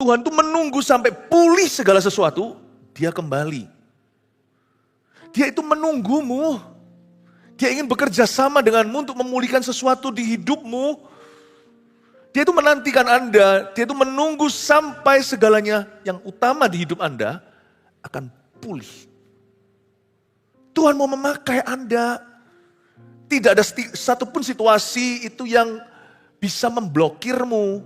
Tuhan itu menunggu sampai pulih segala sesuatu, dia kembali. Dia itu menunggumu. Dia ingin bekerja sama denganmu untuk memulihkan sesuatu di hidupmu. Dia itu menantikan Anda, dia itu menunggu sampai segalanya yang utama di hidup Anda akan pulih. Tuhan mau memakai Anda. Tidak ada satupun situasi itu yang bisa memblokirmu.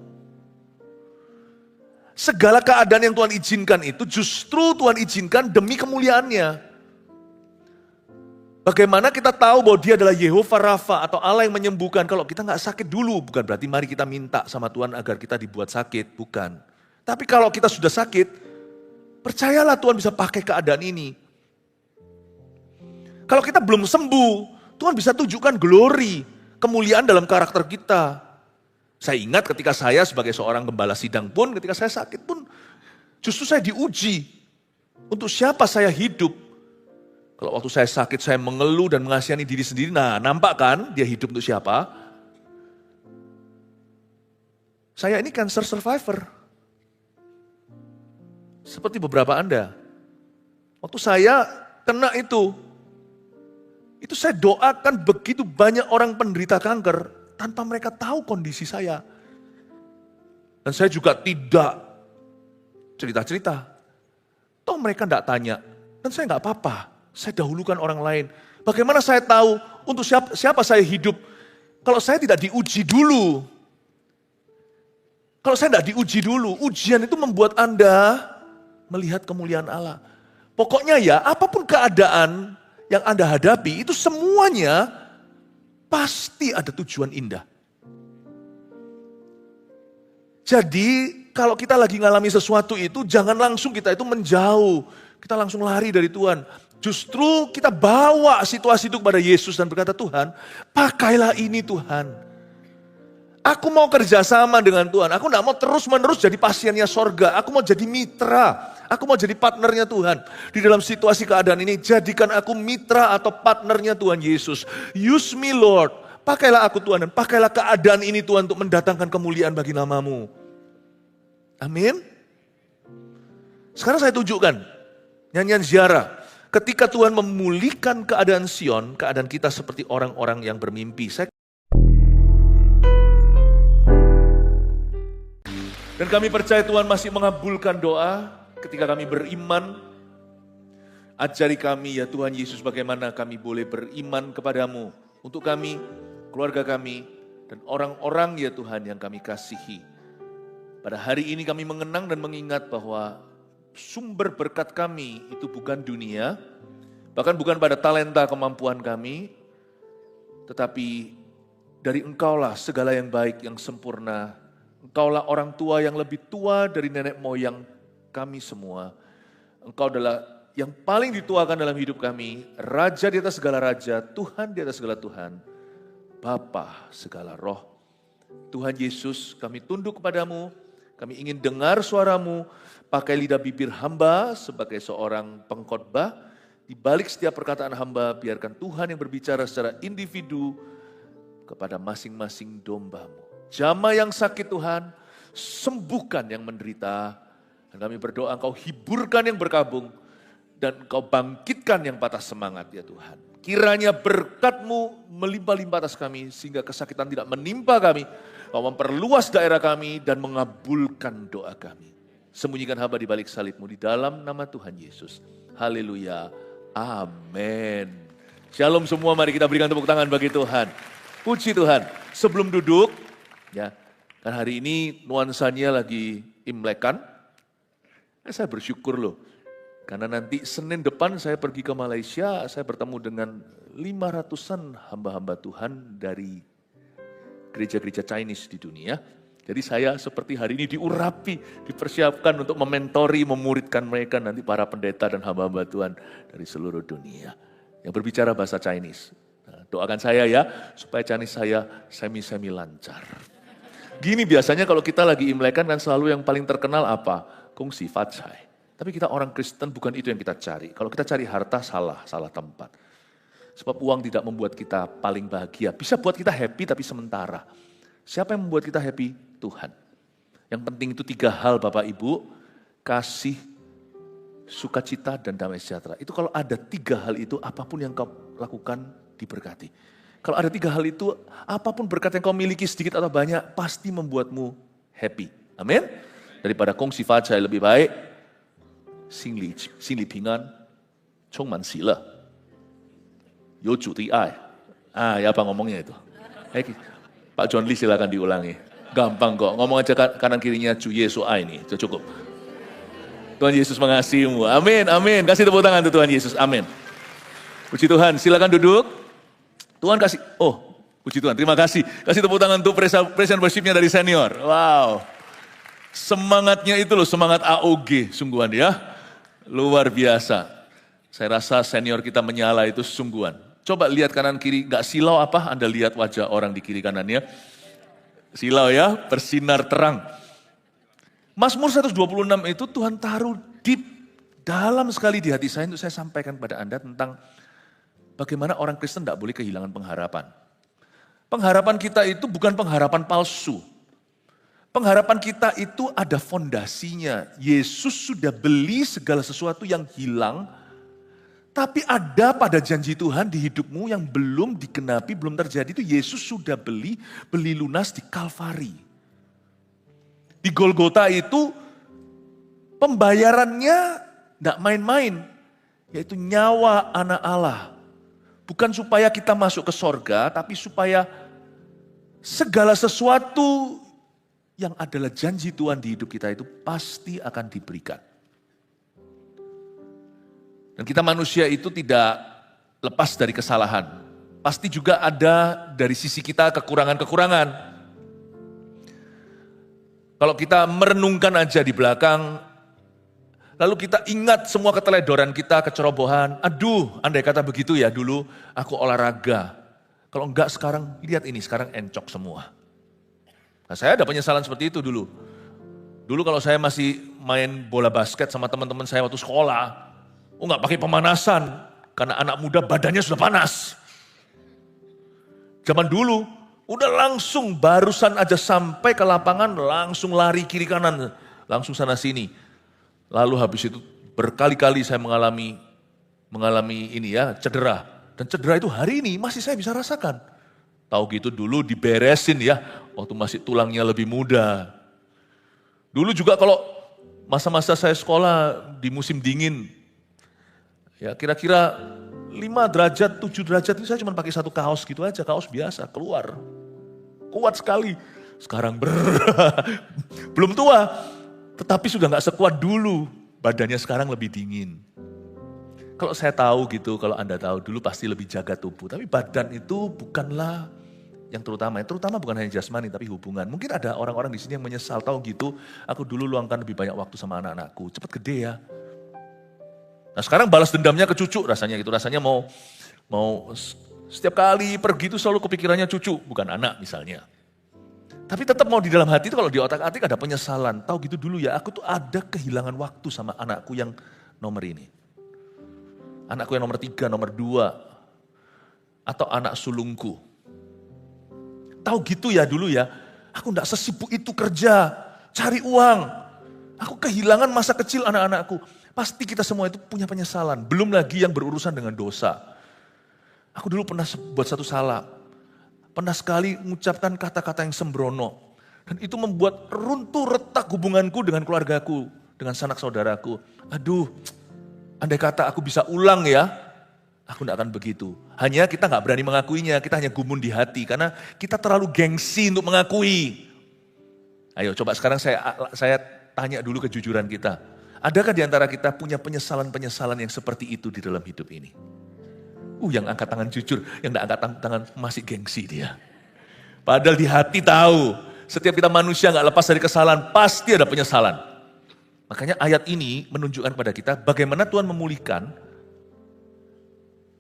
Segala keadaan yang Tuhan izinkan itu justru Tuhan izinkan demi kemuliaannya. Bagaimana kita tahu bahwa dia adalah Yehova Rafa atau Allah yang menyembuhkan. Kalau kita nggak sakit dulu, bukan berarti mari kita minta sama Tuhan agar kita dibuat sakit, bukan. Tapi kalau kita sudah sakit, percayalah Tuhan bisa pakai keadaan ini. Kalau kita belum sembuh, Tuhan bisa tunjukkan glory, kemuliaan dalam karakter kita. Saya ingat ketika saya sebagai seorang gembala sidang pun, ketika saya sakit pun, justru saya diuji. Untuk siapa saya hidup? Kalau waktu saya sakit, saya mengeluh dan mengasihani diri sendiri. Nah, nampak kan dia hidup untuk siapa? Saya ini cancer survivor. Seperti beberapa Anda. Waktu saya kena itu saya doakan begitu banyak orang penderita kanker tanpa mereka tahu kondisi saya. Dan saya juga tidak cerita-cerita. Toh mereka tidak tanya, dan saya nggak apa-apa. Saya dahulukan orang lain. Bagaimana saya tahu untuk siapa saya hidup? Kalau saya tidak diuji dulu. Kalau saya tidak diuji dulu, ujian itu membuat Anda melihat kemuliaan Allah. Pokoknya ya, apapun keadaan yang Anda hadapi, itu semuanya pasti ada tujuan indah. Jadi, kalau kita lagi ngalami sesuatu itu, jangan langsung kita itu menjauh. Kita langsung lari dari Tuhan. Justru kita bawa situasi itu kepada Yesus dan berkata, Tuhan, pakailah ini Tuhan. Aku mau kerjasama dengan Tuhan. Aku tidak mau terus-menerus jadi pasiennya sorga. Aku mau jadi mitra. Aku mau jadi partnernya Tuhan. Di dalam situasi keadaan ini, jadikan aku mitra atau partnernya Tuhan Yesus. Use me Lord. Pakailah aku Tuhan dan pakailah keadaan ini Tuhan untuk mendatangkan kemuliaan bagi namamu. Amin. Sekarang saya tunjukkan nyanyian ziarah. Ketika Tuhan memulihkan keadaan Sion, keadaan kita seperti orang-orang yang bermimpi. Dan kami percaya Tuhan masih mengabulkan doa ketika kami beriman. Ajari kami ya Tuhan Yesus bagaimana kami boleh beriman kepadamu. Untuk kami, keluarga kami, dan orang-orang ya Tuhan yang kami kasihi. Pada hari ini kami mengenang dan mengingat bahwa sumber berkat kami itu bukan dunia, bahkan bukan pada talenta kemampuan kami, tetapi dari Engkaulah segala yang baik, yang sempurna. Engkaulah orang tua yang lebih tua dari nenek moyang kami semua. Engkau adalah yang paling dituakan dalam hidup kami, Raja di atas segala raja, Tuhan di atas segala Tuhan, Bapa segala roh. Tuhan Yesus, kami tunduk kepadamu, kami ingin dengar suaramu, pakai lidah bibir hamba sebagai seorang pengkhotbah. Di balik setiap perkataan hamba, biarkan Tuhan yang berbicara secara individu kepada masing-masing dombamu. Jamah yang sakit Tuhan, sembuhkan yang menderita. Dan kami berdoa Engkau hiburkan yang berkabung, dan Engkau bangkitkan yang patah semangat ya Tuhan. Kiranya berkat-Mu melimpah-limpah atas kami, sehingga kesakitan tidak menimpa kami. Kau memperluas daerah kami dan mengabulkan doa kami. Sembunyikan hamba di balik salib-Mu di dalam nama Tuhan Yesus. Haleluya. Amin. Shalom semua, mari kita berikan tepuk tangan bagi Tuhan. Puji Tuhan. Sebelum duduk, ya, kan hari ini nuansanya lagi Imlekan. Saya bersyukur loh. Karena nanti Senin depan saya pergi ke Malaysia, saya bertemu dengan 500-an hamba-hamba Tuhan dari gereja-gereja Chinese di dunia. Jadi saya seperti hari ini diurapi, dipersiapkan untuk mementori, memuridkan mereka nanti para pendeta dan hamba-hamba Tuhan dari seluruh dunia. Yang berbicara bahasa Chinese. Nah, doakan saya ya, supaya Chinese saya semi-semi lancar. Gini biasanya kalau kita lagi Imlekan kan selalu yang paling terkenal apa? Kongsi Fatcai. Tapi kita orang Kristen bukan itu yang kita cari. Kalau kita cari harta salah tempat. Sebab uang tidak membuat kita paling bahagia. Bisa buat kita happy tapi sementara. Siapa yang membuat kita happy? Tuhan. Yang penting itu 3 hal Bapak Ibu, kasih, sukacita, dan damai sejahtera. Itu kalau ada 3 hal itu, apapun yang kau lakukan diberkati. Kalau ada 3 hal itu, apapun berkat yang kau miliki sedikit atau banyak, pasti membuatmu happy. Amin. Daripada kongsi fajai lebih baik,心里平安，充满喜乐，有主的爱。Ya apa ngomongnya itu? Pak John Lee silakan diulangi. Gampang kok, ngomong aja kanan kirinya Ju Yesus ai nih, cukup. Tuhan Yesus mengasihimu, amin, amin. Kasih tepuk tangan untuk Tuhan Yesus, amin. Puji Tuhan, silakan duduk. Tuhan kasih, puji Tuhan, terima kasih. Kasih tepuk tangan untuk present worship-nya dari senior. Wow, semangatnya itu loh, semangat AOG, sungguhan ya. Luar biasa. Saya rasa senior kita menyala itu sungguhan. Coba lihat kanan kiri, gak silau apa? Anda lihat wajah orang di kiri kanannya. Silau ya, bersinar terang. Mazmur 126 itu Tuhan taruh deep, dalam sekali di hati saya untuk saya sampaikan kepada Anda tentang bagaimana orang Kristen gak boleh kehilangan pengharapan. Pengharapan kita itu bukan pengharapan palsu. Pengharapan kita itu ada fondasinya. Yesus sudah beli segala sesuatu yang hilang, tapi ada pada janji Tuhan di hidupmu yang belum digenapi, belum terjadi. Itu Yesus sudah beli lunas di Kalvari. Di Golgota itu pembayarannya tidak main-main, yaitu nyawa anak Allah. Bukan supaya kita masuk ke sorga, tapi supaya segala sesuatu yang adalah janji Tuhan di hidup kita itu pasti akan diberikan. Dan kita manusia itu tidak lepas dari kesalahan. Pasti juga ada dari sisi kita kekurangan-kekurangan. Kalau kita merenungkan aja di belakang, lalu kita ingat semua keteledoran kita, kecerobohan. Aduh, andai kata begitu ya dulu aku olahraga. Kalau enggak sekarang, lihat ini, sekarang encok semua. Nah, saya ada penyesalan seperti itu dulu. Dulu kalau saya masih main bola basket sama teman-teman saya waktu sekolah, enggak pakai pemanasan, karena anak muda badannya sudah panas. Zaman dulu, udah langsung barusan aja sampai ke lapangan, langsung lari kiri kanan, langsung sana sini. Lalu habis itu berkali-kali saya mengalami ini ya, cedera. Dan cedera itu hari ini masih saya bisa rasakan. Tahu gitu dulu diberesin ya, waktu masih tulangnya lebih muda. Dulu juga kalau masa-masa saya sekolah di musim dingin, ya kira-kira 5 derajat, 7 derajat itu saya cuma pakai satu kaos gitu aja, kaos biasa, keluar. Kuat sekali. Sekarang belum tua, tetapi sudah gak sekuat dulu. Badannya sekarang lebih dingin. Kalau saya tahu gitu, kalau Anda tahu dulu pasti lebih jaga tubuh. Tapi badan itu bukanlah yang terutama. Yang terutama bukan hanya jasmani, tapi hubungan. Mungkin ada orang-orang di sini yang menyesal, tahu gitu, aku dulu luangkan lebih banyak waktu sama anak-anakku. Cepat gede ya. Nah sekarang balas dendamnya ke cucu rasanya gitu. Rasanya mau setiap kali pergi itu selalu kepikirannya cucu, bukan anak misalnya. Tapi tetap mau di dalam hati itu kalau di otak-atik ada penyesalan. Tahu gitu dulu ya, aku tuh ada kehilangan waktu sama anakku yang nomor ini. Anakku yang nomor 3, nomor 2. Atau anak sulungku. Tahu gitu ya dulu ya, aku gak sesibuk itu kerja, cari uang. Aku kehilangan masa kecil anak-anakku. Pasti kita semua itu punya penyesalan. Belum lagi yang berurusan dengan dosa. Aku dulu pernah buat satu salah. Pernah sekali mengucapkan kata-kata yang sembrono. Dan itu membuat runtuh retak hubunganku dengan keluargaku. Dengan sanak saudaraku. Aduh, andai kata aku bisa ulang ya. Aku tidak akan begitu. Hanya kita gak berani mengakuinya. Kita hanya gumun di hati. Karena kita terlalu gengsi untuk mengakui. Ayo coba sekarang saya tanya dulu kejujuran kita. Adakah di antara kita punya penyesalan-penyesalan yang seperti itu di dalam hidup ini? Yang angkat tangan jujur, yang tidak angkat tangan masih gengsi dia. Padahal di hati tahu, setiap kita manusia gak lepas dari kesalahan, pasti ada penyesalan. Makanya ayat ini menunjukkan kepada kita bagaimana Tuhan memulihkan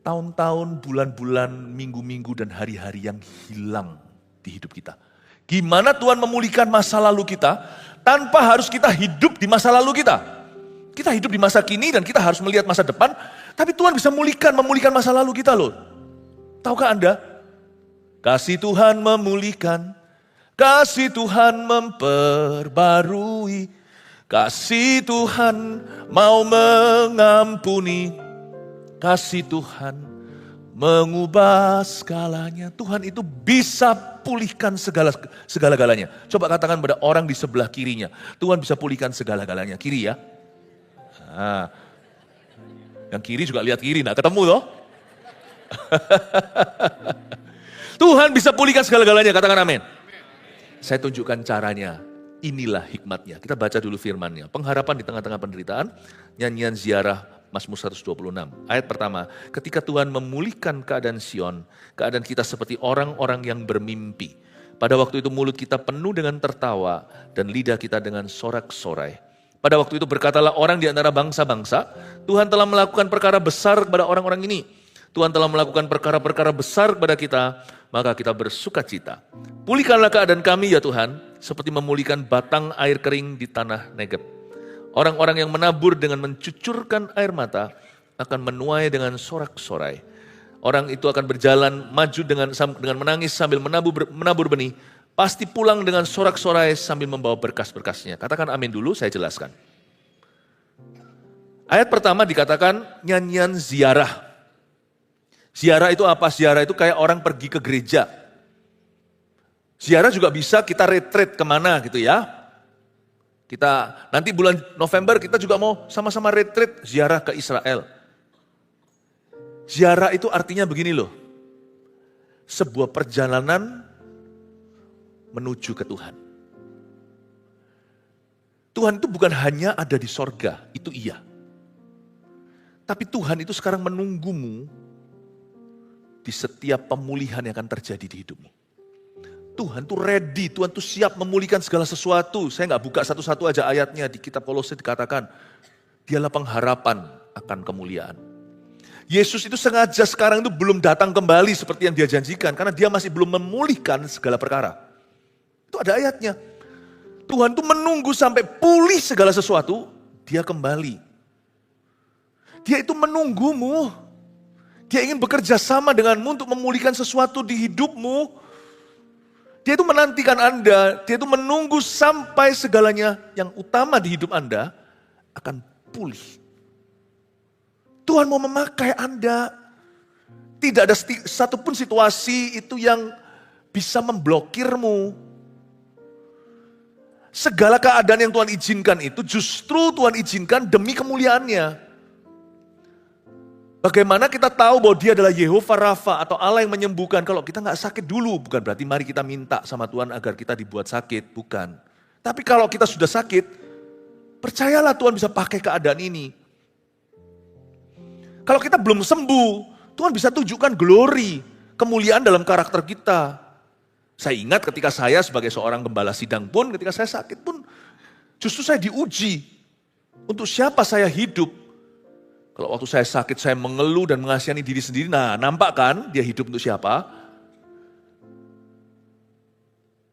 tahun-tahun, bulan-bulan, minggu-minggu, dan hari-hari yang hilang di hidup kita. Gimana Tuhan memulihkan masa lalu kita tanpa harus kita hidup di masa lalu kita. Kita hidup di masa kini dan kita harus melihat masa depan, tapi Tuhan bisa memulihkan masa lalu kita loh. Tahukah Anda? Kasih Tuhan memulihkan Kasih Tuhan memperbarui, kasih Tuhan mau mengampuni, kasih Tuhan mengubah segalanya. Tuhan itu bisa pulihkan segala-galanya. Coba katakan pada orang di sebelah kirinya, Tuhan bisa pulihkan segala-galanya. Kiri ya. Nah, yang kiri juga lihat kiri, nggak ketemu loh. Tuhan bisa pulihkan segala-galanya, katakan amin. Saya tunjukkan caranya, inilah hikmatnya. Kita baca dulu firman-Nya. Pengharapan di tengah-tengah penderitaan, nyanyian ziarah Mazmur 126. Ayat pertama, ketika Tuhan memulihkan keadaan Sion, keadaan kita seperti orang-orang yang bermimpi. Pada waktu itu mulut kita penuh dengan tertawa dan lidah kita dengan sorak-sorai. Pada waktu itu berkatalah orang di antara bangsa-bangsa, Tuhan telah melakukan perkara besar kepada orang-orang ini. Tuhan telah melakukan perkara-perkara besar kepada kita, maka kita bersuka cita. Pulihkanlah keadaan kami ya Tuhan, seperti memulihkan batang air kering di tanah Negeb. Orang-orang yang menabur dengan mencucurkan air mata, akan menuai dengan sorak-sorai. Orang itu akan berjalan maju dengan menangis sambil menabur benih, pasti pulang dengan sorak-sorai sambil membawa berkas-berkasnya. Katakan amin dulu, saya jelaskan. Ayat pertama dikatakan nyanyian ziarah. Ziarah itu apa? Ziarah itu kayak orang pergi ke gereja. Ziarah juga bisa kita retreat kemana gitu ya. Kita nanti bulan November kita juga mau sama-sama retreat ziarah ke Israel. Ziarah itu artinya begini loh. Sebuah perjalanan menuju ke Tuhan. Tuhan itu bukan hanya ada di sorga, itu iya. Tapi Tuhan itu sekarang menunggumu di setiap pemulihan yang akan terjadi di hidupmu. Tuhan tuh ready, Tuhan tuh siap memulihkan segala sesuatu. Saya nggak buka satu-satu aja ayatnya, di kitab Kolose dikatakan, dialah pengharapan akan kemuliaan. Yesus itu sengaja sekarang itu belum datang kembali seperti yang dia janjikan, karena dia masih belum memulihkan segala perkara. Itu ada ayatnya. Tuhan tuh menunggu sampai pulih segala sesuatu, dia kembali. Dia itu menunggumu. Dia ingin bekerja sama denganmu untuk memulihkan sesuatu di hidupmu. Dia itu menantikan Anda, dia itu menunggu sampai segalanya yang utama di hidup Anda akan pulih. Tuhan mau memakai Anda. Tidak ada satupun situasi itu yang bisa memblokirmu. Segala keadaan yang Tuhan izinkan itu justru Tuhan izinkan demi kemuliaannya. Bagaimana kita tahu bahwa dia adalah Yehova Rafa atau Allah yang menyembuhkan kalau kita nggak sakit dulu. Bukan berarti mari kita minta sama Tuhan agar kita dibuat sakit, bukan. Tapi kalau kita sudah sakit, percayalah Tuhan bisa pakai keadaan ini. Kalau kita belum sembuh, Tuhan bisa tunjukkan glory, kemuliaan dalam karakter kita. Saya ingat ketika saya sebagai seorang gembala sidang pun, ketika saya sakit pun, justru saya diuji. Untuk siapa saya hidup? Kalau waktu saya sakit, saya mengeluh dan mengasihani diri sendiri. Nah, nampak kan dia hidup untuk siapa?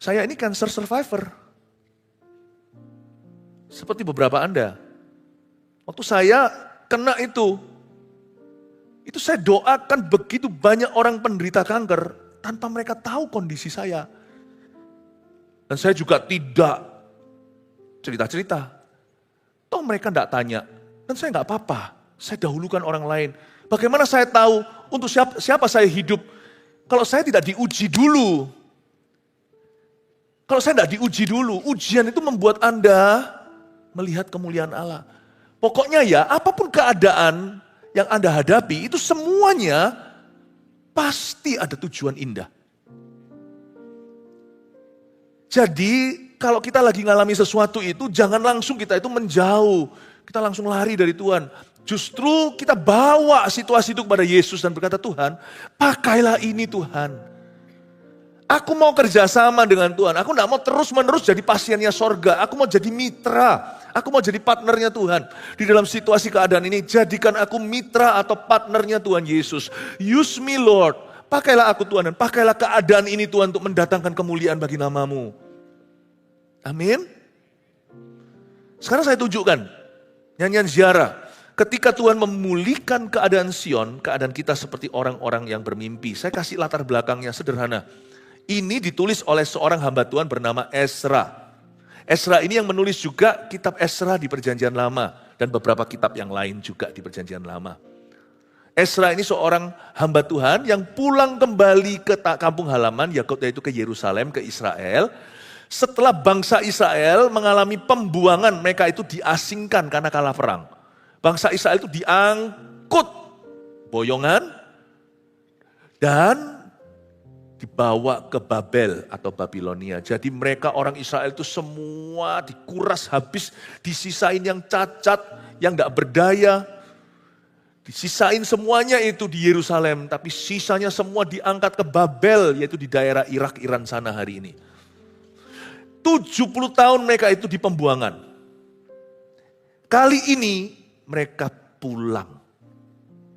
Saya ini cancer survivor. Seperti beberapa Anda. Waktu saya kena itu saya doakan begitu banyak orang penderita kanker tanpa mereka tahu kondisi saya. Dan saya juga tidak cerita-cerita. Toh mereka tidak tanya, dan saya nggak apa-apa. Saya dahulukan orang lain. Bagaimana saya tahu untuk siapa saya hidup? Kalau saya tidak diuji dulu. Kalau saya tidak diuji dulu, ujian itu membuat Anda melihat kemuliaan Allah. Pokoknya ya, apapun keadaan yang Anda hadapi, itu semuanya pasti ada tujuan indah. Jadi, kalau kita lagi ngalami sesuatu itu, jangan langsung kita itu menjauh. Kita langsung lari dari Tuhan. Justru kita bawa situasi itu kepada Yesus dan berkata, Tuhan, pakailah ini Tuhan. Aku mau kerjasama dengan Tuhan. Aku tidak mau terus-menerus jadi pasiennya sorga. Aku mau jadi mitra. Aku mau jadi partnernya Tuhan. Di dalam situasi keadaan ini, jadikan aku mitra atau partnernya Tuhan Yesus. Use me Lord. Pakailah aku Tuhan dan pakailah keadaan ini Tuhan untuk mendatangkan kemuliaan bagi namamu. Amin. Sekarang saya tunjukkan nyanyian ziarah. Ketika Tuhan memulihkan keadaan Sion, keadaan kita seperti orang-orang yang bermimpi. Saya kasih latar belakangnya sederhana. Ini ditulis oleh seorang hamba Tuhan bernama Ezra. Ezra ini yang menulis juga kitab Ezra di Perjanjian Lama dan beberapa kitab yang lain juga di Perjanjian Lama. Ezra ini seorang hamba Tuhan yang pulang kembali ke kampung halaman, yaitu ke Yerusalem, ke Israel. Setelah bangsa Israel mengalami pembuangan, mereka itu diasingkan karena kalah perang. Bangsa Israel itu diangkut boyongan dan dibawa ke Babel atau Babilonia. Jadi mereka orang Israel itu semua dikuras habis, disisain yang cacat, yang gak berdaya. Disisain semuanya itu di Yerusalem, tapi sisanya semua diangkat ke Babel, yaitu di daerah Irak, Iran sana hari ini. 70 tahun mereka itu di pembuangan. Kali ini mereka pulang.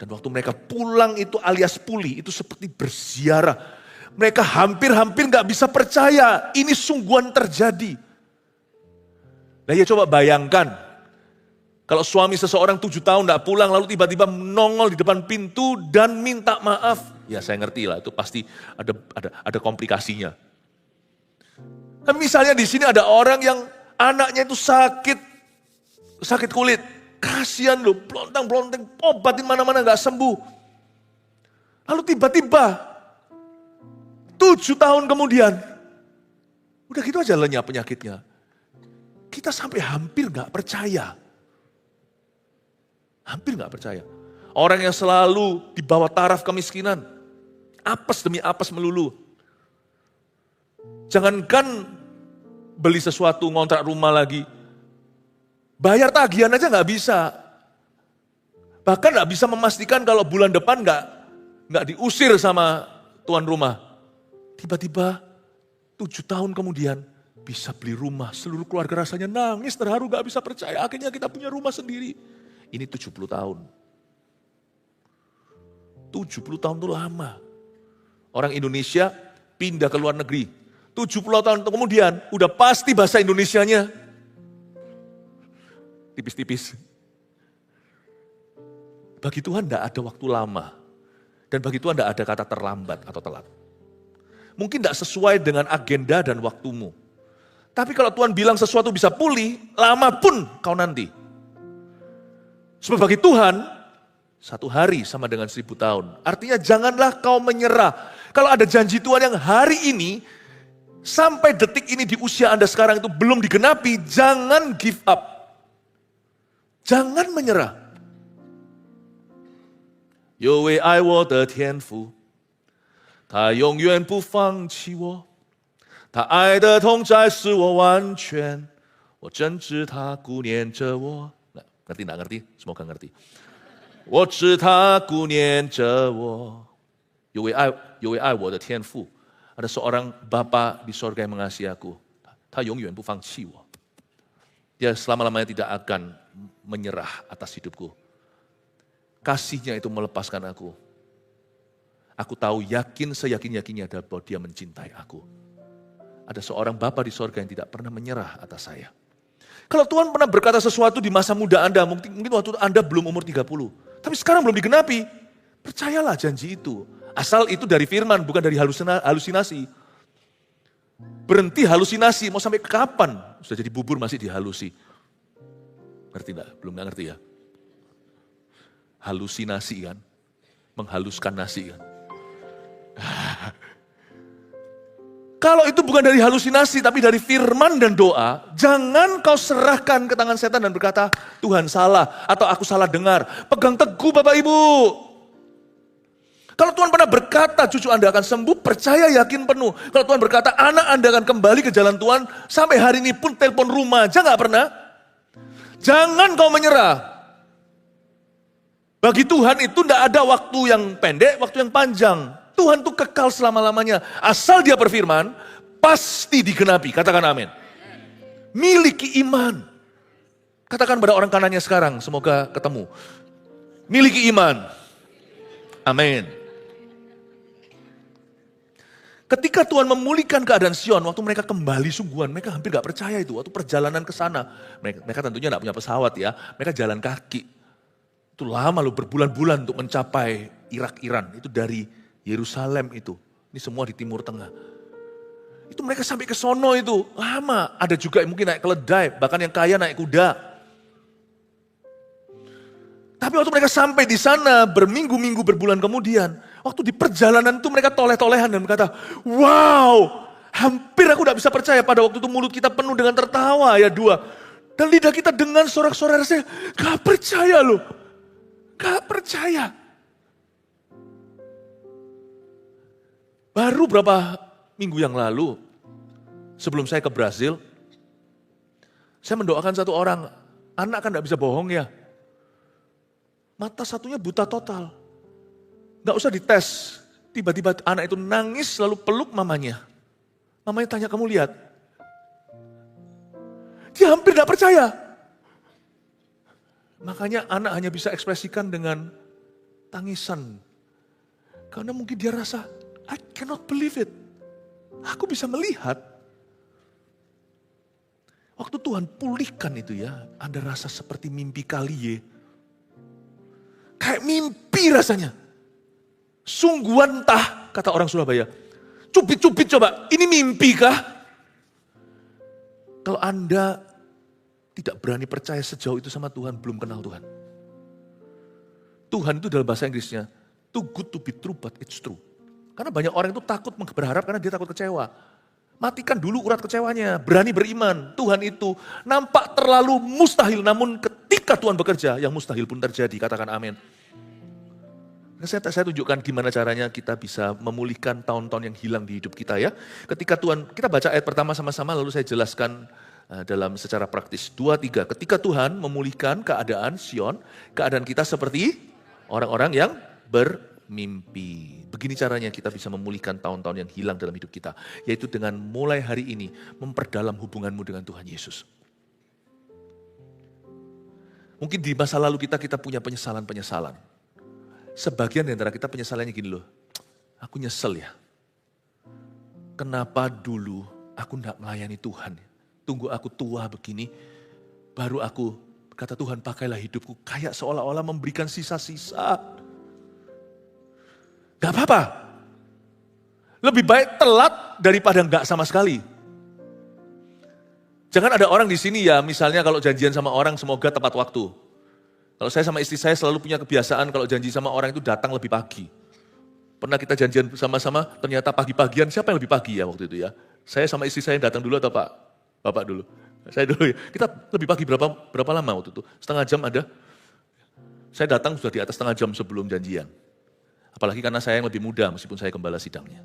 Dan waktu mereka pulang itu alias pulih, itu seperti berziarah. Mereka hampir-hampir gak bisa percaya ini sungguhan terjadi. Nah ya coba bayangkan, kalau suami seseorang 7 tahun gak pulang lalu tiba-tiba nongol di depan pintu dan minta maaf. Ya saya ngerti lah, itu pasti ada komplikasinya. Nah, misalnya di sini ada orang yang anaknya itu sakit kulit. Kasihan loh, blontang-blontang, obatin mana-mana gak sembuh. Lalu tiba-tiba 7 tahun kemudian, udah gitu aja lenyap penyakitnya. Kita sampai hampir gak percaya. Hampir gak percaya. Orang yang selalu di bawah taraf kemiskinan, apes demi apes melulu. Jangankan beli sesuatu, ngontrak rumah lagi, bayar tagihan aja gak bisa. Bahkan gak bisa memastikan kalau bulan depan gak diusir sama tuan rumah. Tiba-tiba 7 tahun kemudian bisa beli rumah. Seluruh keluarga rasanya nangis, terharu, gak bisa percaya. Akhirnya kita punya rumah sendiri. Ini 70 tahun. 70 tahun itu lama. Orang Indonesia pindah ke luar negeri. 70 tahun kemudian udah pasti bahasa Indonesianya tipis-tipis. Bagi Tuhan tidak ada waktu lama. Dan bagi Tuhan tidak ada kata terlambat atau telat. Mungkin tidak sesuai dengan agenda dan waktumu. Tapi kalau Tuhan bilang sesuatu bisa pulih, lama pun kau nanti. Sebab bagi Tuhan, 1 hari sama dengan 1000 tahun. Artinya janganlah kau menyerah. Kalau ada janji Tuhan yang hari ini, sampai detik ini di usia Anda sekarang itu belum digenapi, jangan give up. Jangan menyerah. 有为爱我的天父，他永远不放弃我，他爱的同在使我完全，我真知他顾念着我。Ngerti nggak ngerti? Semoga ngerti. 我知他顾念着我，有为爱我的天父。Ada seorang Bapa di sorga yang mengasihi aku. Ta永远不放弃我. Dia selama-lamanya tidak akan menyerah atas hidupku. Kasihnya itu melepaskan aku. Aku tahu yakin seyakin-yakinnya bahwa dia mencintai aku. Ada seorang Bapa di sorga yang tidak pernah menyerah atas saya. Kalau Tuhan pernah berkata sesuatu di masa muda Anda, mungkin waktu Anda belum umur 30. Tapi sekarang belum digenapi. Percayalah janji itu. Asal itu dari firman, bukan dari halusinasi. Berhenti halusinasi, mau sampai kapan? Sudah jadi bubur masih dihalusi. Ngerti enggak? Belum enggak ngerti ya? Halusinasi kan? Menghaluskan nasi kan? Kalau itu bukan dari halusinasi, tapi dari firman dan doa, jangan kau serahkan ke tangan setan dan berkata, Tuhan salah, atau aku salah dengar. Pegang teguh Bapak Ibu. Kalau Tuhan pernah berkata, cucu Anda akan sembuh, percaya yakin penuh. Kalau Tuhan berkata, anak Anda akan kembali ke jalan Tuhan, sampai hari ini pun telepon rumah aja gak pernah. Jangan kau menyerah. Bagi Tuhan itu tidak ada waktu yang pendek, waktu yang panjang. Tuhan itu kekal selama-lamanya. Asal dia berfirman, pasti digenapi. Katakan amin. Miliki iman. Katakan pada orang kanannya sekarang, semoga ketemu. Miliki iman. Amin. Ketika Tuhan memulihkan keadaan Sion, waktu mereka kembali sungguhan, mereka hampir gak percaya itu. Waktu perjalanan ke sana, mereka tentunya gak punya pesawat ya, mereka jalan kaki. Itu lama loh, berbulan-bulan untuk mencapai Irak, Iran. Itu dari Yerusalem itu. Ini semua di Timur Tengah. Itu mereka sampai ke sono itu, lama. Ada juga yang mungkin naik keledai, bahkan yang kaya naik kuda. Tapi waktu mereka sampai di sana berminggu-minggu berbulan kemudian, waktu di perjalanan itu mereka toleh-tolehan dan berkata, wow, hampir aku tidak bisa percaya pada waktu itu mulut kita penuh dengan tertawa ya dua. Dan lidah kita dengan sorak-sorai rasanya, gak percaya loh, gak percaya. Baru berapa minggu yang lalu, sebelum saya ke Brasil, saya mendoakan satu orang, anak kan gak bisa bohong ya. Mata satunya buta total. Gak usah dites. Tiba-tiba anak itu nangis lalu peluk mamanya. Mamanya tanya, kamu lihat? Dia hampir gak percaya. Makanya anak hanya bisa ekspresikan dengan tangisan. Karena mungkin dia rasa, I cannot believe it. Aku bisa melihat. Waktu Tuhan pulihkan itu ya, ada rasa seperti mimpi Kalie. Kayak mimpi rasanya. Sungguhan tah, kata orang Surabaya. Cubit-cubit coba, ini mimpi kah? Kalau Anda tidak berani percaya sejauh itu sama Tuhan, belum kenal Tuhan. Tuhan itu dalam bahasa Inggrisnya, too good to be true but it's true. Karena banyak orang itu takut berharap karena dia takut kecewa. Matikan dulu urat kecewanya, berani beriman. Tuhan itu nampak terlalu mustahil, namun ketika Tuhan bekerja, yang mustahil pun terjadi. Katakan amin. Saya tunjukkan gimana caranya kita bisa memulihkan tahun-tahun yang hilang di hidup kita ya. Ketika Tuhan, kita baca ayat pertama sama-sama lalu saya jelaskan dalam secara praktis. 2, 3, ketika Tuhan memulihkan keadaan Sion, keadaan kita seperti orang-orang yang bermimpi. Begini caranya kita bisa memulihkan tahun-tahun yang hilang dalam hidup kita. Yaitu dengan mulai hari ini memperdalam hubunganmu dengan Tuhan Yesus. Mungkin di masa lalu kita punya penyesalan-penyesalan. Sebagian di antara kita penyesalannya gini loh, aku nyesel ya. Kenapa dulu aku tidak melayani Tuhan? Tunggu aku tua begini, baru aku, kata Tuhan pakailah hidupku kayak seolah-olah memberikan sisa-sisa. Gak apa-apa. Lebih baik telat daripada enggak sama sekali. Jangan ada orang di sini ya, misalnya kalau janjian sama orang semoga tepat waktu. Kalau saya sama istri saya selalu punya kebiasaan kalau janji sama orang itu datang lebih pagi. Pernah kita janjian sama-sama, ternyata pagi-pagian, siapa yang lebih pagi ya waktu itu ya? Saya sama istri saya datang dulu atau Bapak dulu? Saya dulu ya. Kita lebih pagi berapa lama waktu itu? Setengah jam ada. Saya datang sudah di atas setengah jam sebelum janjian. Apalagi karena saya yang lebih muda meskipun saya gembala sidangnya.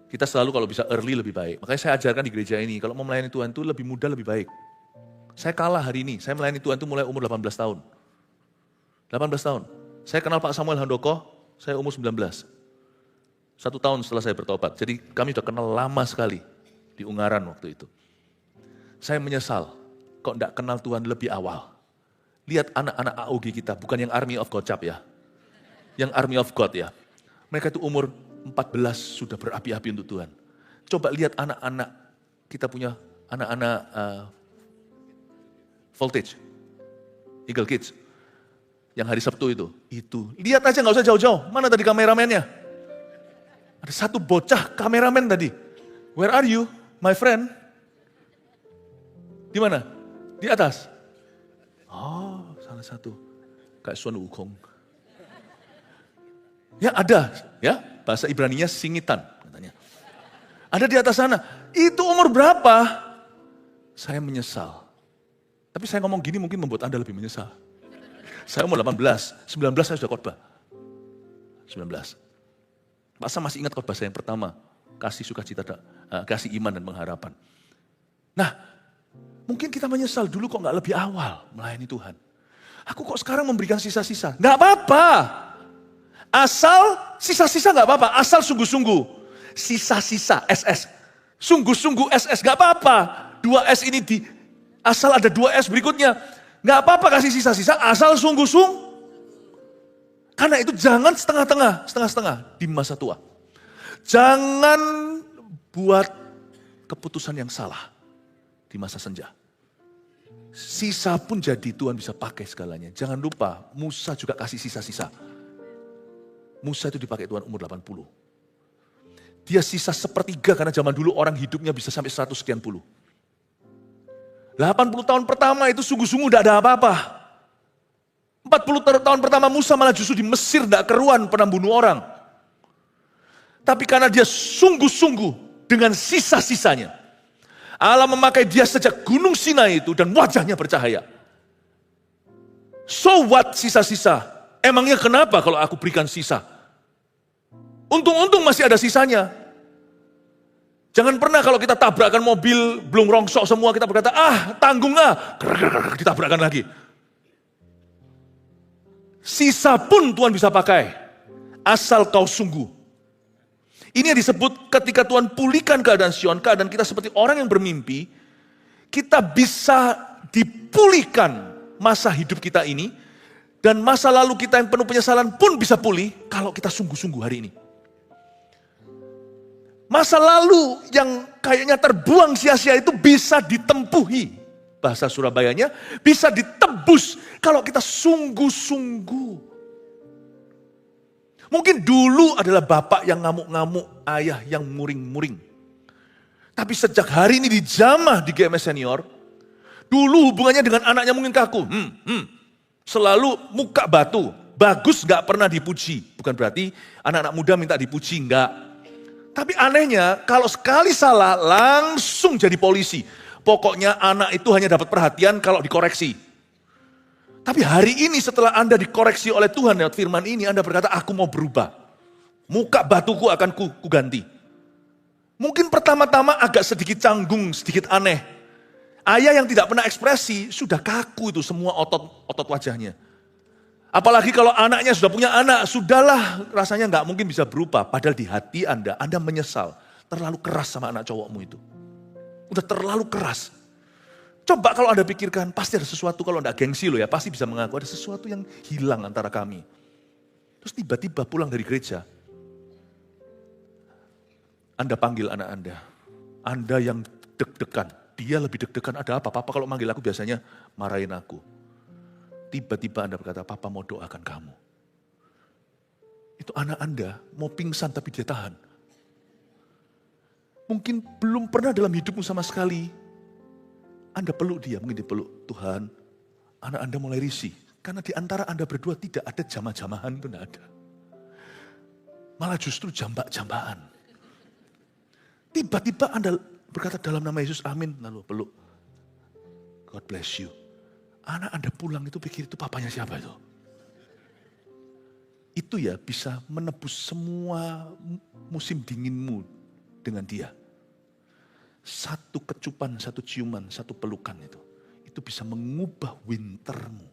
Kita selalu kalau bisa early lebih baik. Makanya saya ajarkan di gereja ini, kalau mau melayani Tuhan itu lebih muda lebih baik. Saya kalah hari ini, saya melayani Tuhan itu mulai umur 18 tahun. 18 tahun. Saya kenal Pak Samuel Handoko, saya umur 19. 1 tahun setelah saya bertobat. Jadi kami sudah kenal lama sekali di Ungaran waktu itu. Saya menyesal kok enggak kenal Tuhan lebih awal. Lihat anak-anak AOG kita, bukan yang Army of God Cap ya. Yang Army of God ya. Mereka itu umur 14 sudah berapi-api untuk Tuhan. Coba lihat anak-anak, kita punya anak-anak Voltage, Eagle Kids, yang hari Sabtu itu. Lihat aja nggak usah jauh-jauh, mana tadi kameramennya? Ada satu bocah kameramen tadi. Where are you, my friend? Di mana? Di atas. Oh, salah satu. Kayak Sun Wukong. Ya ada, ya bahasa Ibraninya singitan katanya. Ada di atas sana. Itu umur berapa? Saya menyesal. Tapi saya ngomong gini mungkin membuat Anda lebih menyesal. Saya umur 18, 19 saya sudah khotbah. 19. Masa masih ingat khotbah saya yang pertama? Kasih sukacita, kasih iman dan pengharapan. Nah, mungkin kita menyesal dulu kok gak lebih awal melayani Tuhan. Aku kok sekarang memberikan sisa-sisa? Gak apa-apa. Asal sisa-sisa gak apa-apa, asal sungguh-sungguh. Sisa-sisa, SS. Sungguh-sungguh SS, gak apa-apa. 2S ini asal ada 2S berikutnya. Gak apa-apa kasih sisa-sisa, asal sungguh-sungguh. Karena itu jangan setengah-setengah di masa tua. Jangan buat keputusan yang salah di masa senja. Sisa pun jadi Tuhan bisa pakai segalanya. Jangan lupa, Musa juga kasih sisa-sisa. Musa itu dipakai Tuhan umur 80. dia sisa sepertiga karena zaman dulu orang hidupnya bisa sampai 100 sekian puluh. 80 tahun pertama itu sungguh-sungguh tidak ada apa-apa. 40 tahun pertama Musa malah justru di Mesir tidak keruan pernah bunuh orang. Tapi karena dia sungguh-sungguh dengan sisa-sisanya, Allah memakai dia sejak Gunung Sinai itu dan wajahnya bercahaya. So what sisa-sisa? Emangnya kenapa kalau aku berikan sisa? Untung-untung masih ada sisanya. Jangan pernah kalau kita tabrakan mobil, belum rongsok semua, kita berkata, tanggung ditabrakkan lagi. Sisa pun Tuhan bisa pakai, asal kau sungguh. Ini yang disebut ketika Tuhan pulihkan keadaan Sion, keadaan kita seperti orang yang bermimpi, kita bisa dipulihkan masa hidup kita ini, dan masa lalu kita yang penuh penyesalan pun bisa pulih kalau kita sungguh-sungguh hari ini. Masa lalu yang kayaknya terbuang sia-sia itu bisa ditempuhi. Bahasa Surabayanya, bisa ditebus kalau kita sungguh-sungguh. Mungkin dulu adalah bapak yang ngamuk-ngamuk, ayah yang muring-muring. Tapi sejak hari ini dijamah di GMS Senior, dulu hubungannya dengan anaknya mungkin kaku. Selalu muka batu, bagus gak pernah dipuji. Bukan berarti anak-anak muda minta dipuji, enggak. Tapi anehnya kalau sekali salah langsung jadi polisi. Pokoknya anak itu hanya dapat perhatian kalau dikoreksi. Tapi hari ini setelah Anda dikoreksi oleh Tuhan lewat firman ini, Anda berkata, aku mau berubah. Muka batuku akan ku ganti. Mungkin pertama-tama agak sedikit canggung, sedikit aneh. Ayah yang tidak pernah ekspresi, sudah kaku itu semua otot wajahnya. Apalagi kalau anaknya sudah punya anak, sudahlah rasanya nggak mungkin bisa berubah. Padahal di hati Anda menyesal. Terlalu keras sama anak cowokmu itu. Udah terlalu keras. Coba kalau Anda pikirkan, pasti ada sesuatu, kalau Anda gengsi loh ya, pasti bisa mengaku ada sesuatu yang hilang antara kami. Terus tiba-tiba pulang dari gereja, Anda panggil anak Anda yang deg-degan, dia lebih deg-degan, ada apa? Papa kalau manggil aku biasanya marahin aku. Tiba-tiba Anda berkata, Papa mau doakan kamu. Itu anak Anda mau pingsan tapi dia tahan. Mungkin belum pernah dalam hidupmu sama sekali Anda peluk dia, mungkin dipeluk Tuhan, anak Anda mulai risih. Karena di antara Anda berdua tidak ada jamah-jamahan, itu tidak ada. Malah justru jambak-jambakan. Tiba-tiba Anda berkata dalam nama Yesus, amin, lalu peluk. God bless you. Anak Anda pulang itu pikir itu papanya siapa itu? Itu ya bisa menebus semua musim dinginmu dengan dia. Satu kecupan, satu ciuman, satu pelukan itu bisa mengubah wintermu.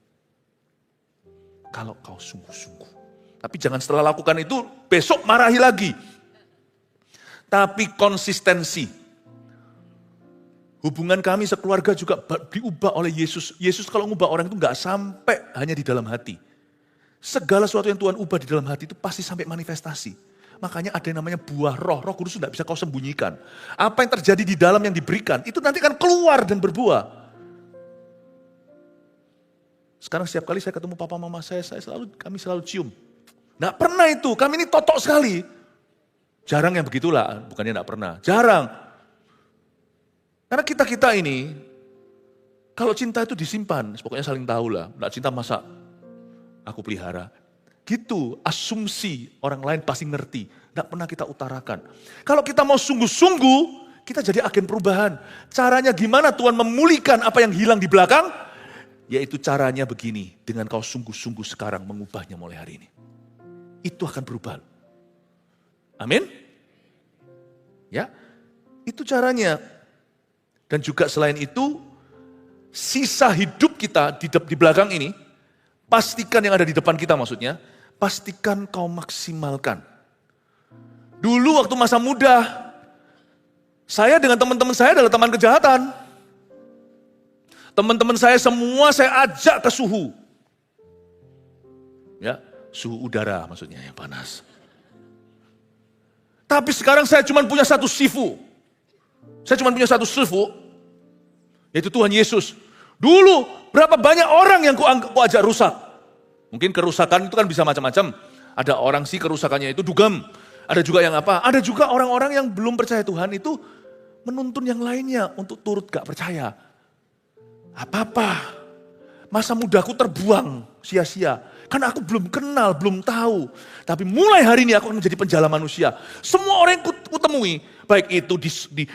Kalau kau sungguh-sungguh. Tapi jangan setelah lakukan itu, besok marahi lagi. Tapi konsistensi. Hubungan kami sekeluarga juga diubah oleh Yesus. Yesus kalau ngubah orang itu gak sampai hanya di dalam hati. Segala sesuatu yang Tuhan ubah di dalam hati itu pasti sampai manifestasi. Makanya ada yang namanya buah roh. Roh Kudus tidak bisa kau sembunyikan. Apa yang terjadi di dalam yang diberikan, itu nanti akan keluar dan berbuah. Sekarang setiap kali saya ketemu papa mama kami selalu cium. Nggak pernah itu, kami ini totok sekali. Jarang yang begitulah, bukannya nggak pernah. Jarang. Karena kita ini, kalau cinta itu disimpan, pokoknya saling tahu lah. Nggak cinta masa aku pelihara. Gitu, asumsi orang lain pasti ngerti. Tidak pernah kita utarakan. Kalau kita mau sungguh-sungguh, kita jadi agen perubahan. Caranya gimana Tuhan memulihkan apa yang hilang di belakang? Yaitu caranya begini, dengan kau sungguh-sungguh sekarang mengubahnya mulai hari ini. Itu akan berubah. Amin? Ya, itu caranya. Dan juga selain itu, sisa hidup kita di belakang ini, pastikan yang ada di depan kita maksudnya, pastikan kau maksimalkan. Dulu waktu masa muda, saya dengan teman-teman saya adalah teman kejahatan. Teman-teman saya semua saya ajak ke suhu. Ya, suhu udara maksudnya yang panas. Tapi sekarang saya cuma punya satu sifu. Saya cuma punya satu sifu, yaitu Tuhan Yesus. Dulu berapa banyak orang yang ku ajak rusak. Mungkin kerusakan itu kan bisa macam-macam. Ada orang sih kerusakannya itu dugem. Ada juga yang apa? Ada juga orang-orang yang belum percaya Tuhan itu menuntun yang lainnya untuk turut gak percaya. Apa-apa, masa mudaku terbuang sia-sia. Karena aku belum kenal, belum tahu. Tapi mulai hari ini aku akan menjadi penjala manusia. Semua orang yang kutemui, baik itu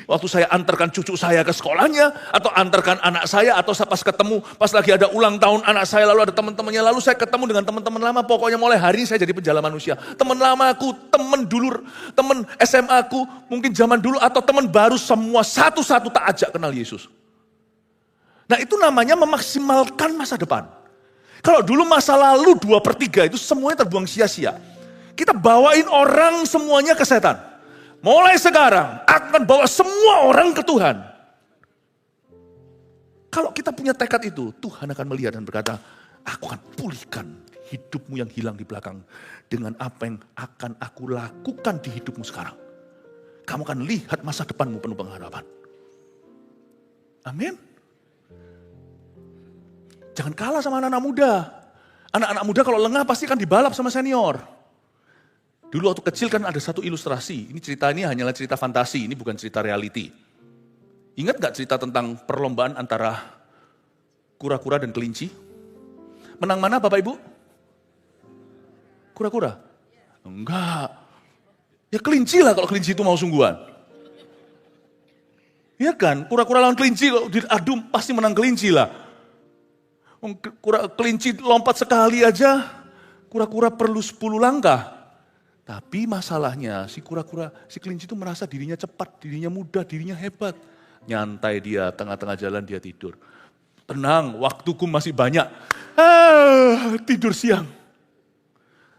waktu saya antarkan cucu saya ke sekolahnya, atau antarkan anak saya, atau pas ketemu, pas lagi ada ulang tahun anak saya, lalu ada teman-temannya, lalu saya ketemu dengan teman-teman lama, pokoknya mulai hari ini saya jadi penjala manusia. Teman lama aku, teman dulu, teman SMA aku, mungkin zaman dulu, atau teman baru, semua satu-satu tak ajak kenal Yesus. Nah itu namanya memaksimalkan masa depan. Kalau dulu masa lalu 2/3 itu semuanya terbuang sia-sia. Kita bawain orang semuanya ke setan. Mulai sekarang akan bawa semua orang ke Tuhan. Kalau kita punya tekad itu, Tuhan akan melihat dan berkata, aku akan pulihkan hidupmu yang hilang di belakang. Dengan apa yang akan aku lakukan di hidupmu sekarang. Kamu akan lihat masa depanmu penuh pengharapan. Amin. Jangan kalah sama anak-anak muda. Anak-anak muda kalau lengah pasti kan dibalap sama senior. Dulu waktu kecil kan ada satu ilustrasi. Ini hanyalah cerita fantasi, ini bukan cerita reality. Ingat gak cerita tentang perlombaan antara kura-kura dan kelinci? Menang mana Bapak Ibu? Kura-kura? Enggak. Ya kelinci lah kalau kelinci itu mau sungguhan. Iya kan, kura-kura lawan kelinci kalau diadu pasti menang kelinci lah. Kelinci lompat sekali aja, kura-kura perlu 10 langkah. Tapi masalahnya si kelinci itu merasa dirinya cepat, dirinya mudah, dirinya hebat. Nyantai dia, tengah-tengah jalan dia tidur. Tenang, waktuku masih banyak. Tidur siang.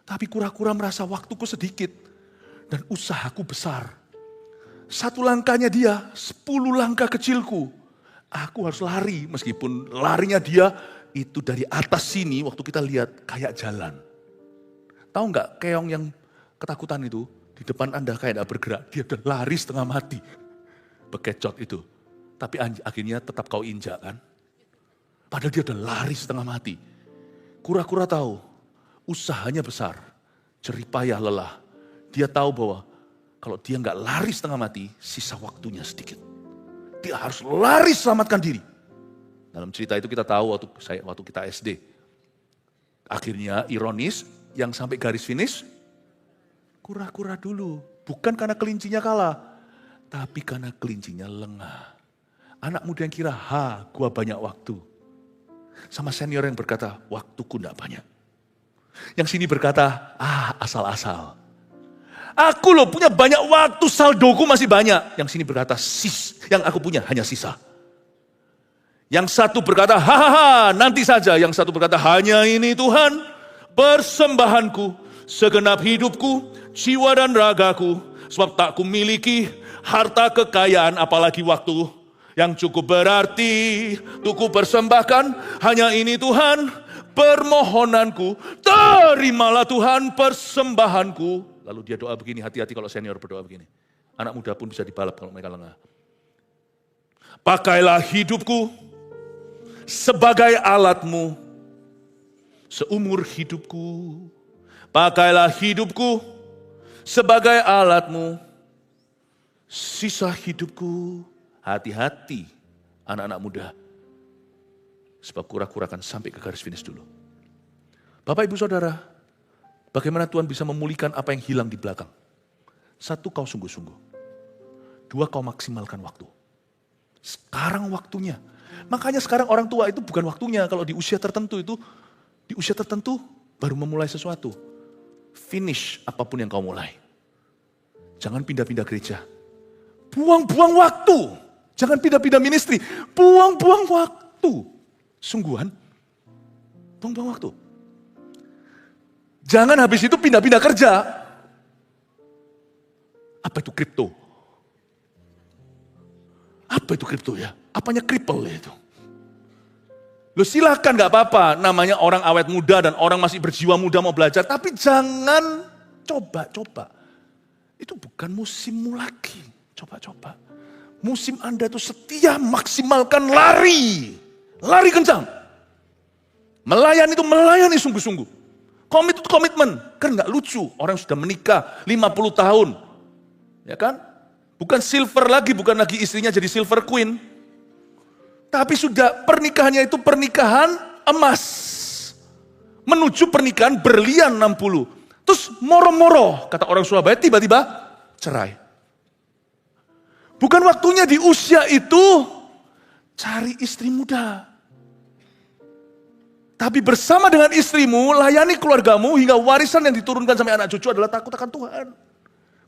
Tapi kura-kura merasa waktuku sedikit dan usahaku besar. 1 langkahnya dia, 10 langkah kecilku. Aku harus lari, meskipun larinya dia itu dari atas sini waktu kita lihat kayak jalan. Tahu nggak keong yang ketakutan itu di depan Anda kayak tidak bergerak, dia udah lari setengah mati. Bekecot itu. Tapi akhirnya tetap kau injak kan. Padahal dia udah lari setengah mati. Kura-kura tahu usahanya besar, jeripayah lelah. Dia tahu bahwa kalau dia nggak lari setengah mati, sisa waktunya sedikit. Dia harus lari selamatkan diri. Dalam cerita itu kita tahu waktu kita SD. Akhirnya ironis, yang sampai garis finish, kura-kura dulu. Bukan karena kelincinya kalah, tapi karena kelincinya lengah. Anak muda yang kira, gua banyak waktu. Sama senior yang berkata, waktuku enggak banyak. Yang sini berkata, asal-asal. Aku loh punya banyak waktu, saldoku masih banyak. Yang sini berkata, yang aku punya hanya sisa. Yang satu berkata, nanti saja. Yang satu berkata, hanya ini Tuhan, persembahanku, segenap hidupku, jiwa dan ragaku. Sebab tak kumiliki harta kekayaan, apalagi waktu yang cukup berarti. Untuk ku persembahkan, hanya ini Tuhan, permohonanku. Terimalah Tuhan persembahanku. Lalu dia doa begini, hati-hati kalau senior berdoa begini. Anak muda pun bisa dibalap kalau mereka lengah. Pakailah hidupku sebagai alatmu seumur hidupku. Pakailah hidupku sebagai alatmu sisa hidupku. Hati-hati anak-anak muda. Sebab kura-kura akan sampai ke garis finish dulu. Bapak Ibu Saudara, bagaimana Tuhan bisa memulihkan apa yang hilang di belakang? 1, kau sungguh-sungguh. 2, kau maksimalkan waktu. Sekarang waktunya. Makanya sekarang orang tua itu bukan waktunya. Kalau di usia tertentu baru memulai sesuatu. Finish apapun yang kau mulai. Jangan pindah-pindah gereja. Buang-buang waktu. Jangan pindah-pindah ministry. Buang-buang waktu. Sungguhan. Buang-buang waktu. Jangan habis itu pindah-pindah kerja. Apa itu kripto? Apa itu kripto ya? Apanya kripel ya itu? Loh silakan gak apa-apa, namanya orang awet muda dan orang masih berjiwa muda mau belajar. Tapi jangan coba-coba. Itu bukan musimmu lagi. Coba-coba. Musim Anda itu setia, maksimalkan lari. Lari kencang. Melayani itu melayani sungguh-sungguh. Komitmen, kan nggak lucu. Orang sudah menikah 50 tahun. Ya kan? Bukan silver lagi, bukan lagi istrinya jadi silver queen. Tapi sudah pernikahannya itu pernikahan emas. Menuju pernikahan berlian 60. Terus moro-moro, kata orang Surabaya, tiba-tiba cerai. Bukan waktunya di usia itu cari istri muda. Tapi bersama dengan istrimu, layani keluargamu hingga warisan yang diturunkan sampai anak cucu adalah takut akan Tuhan.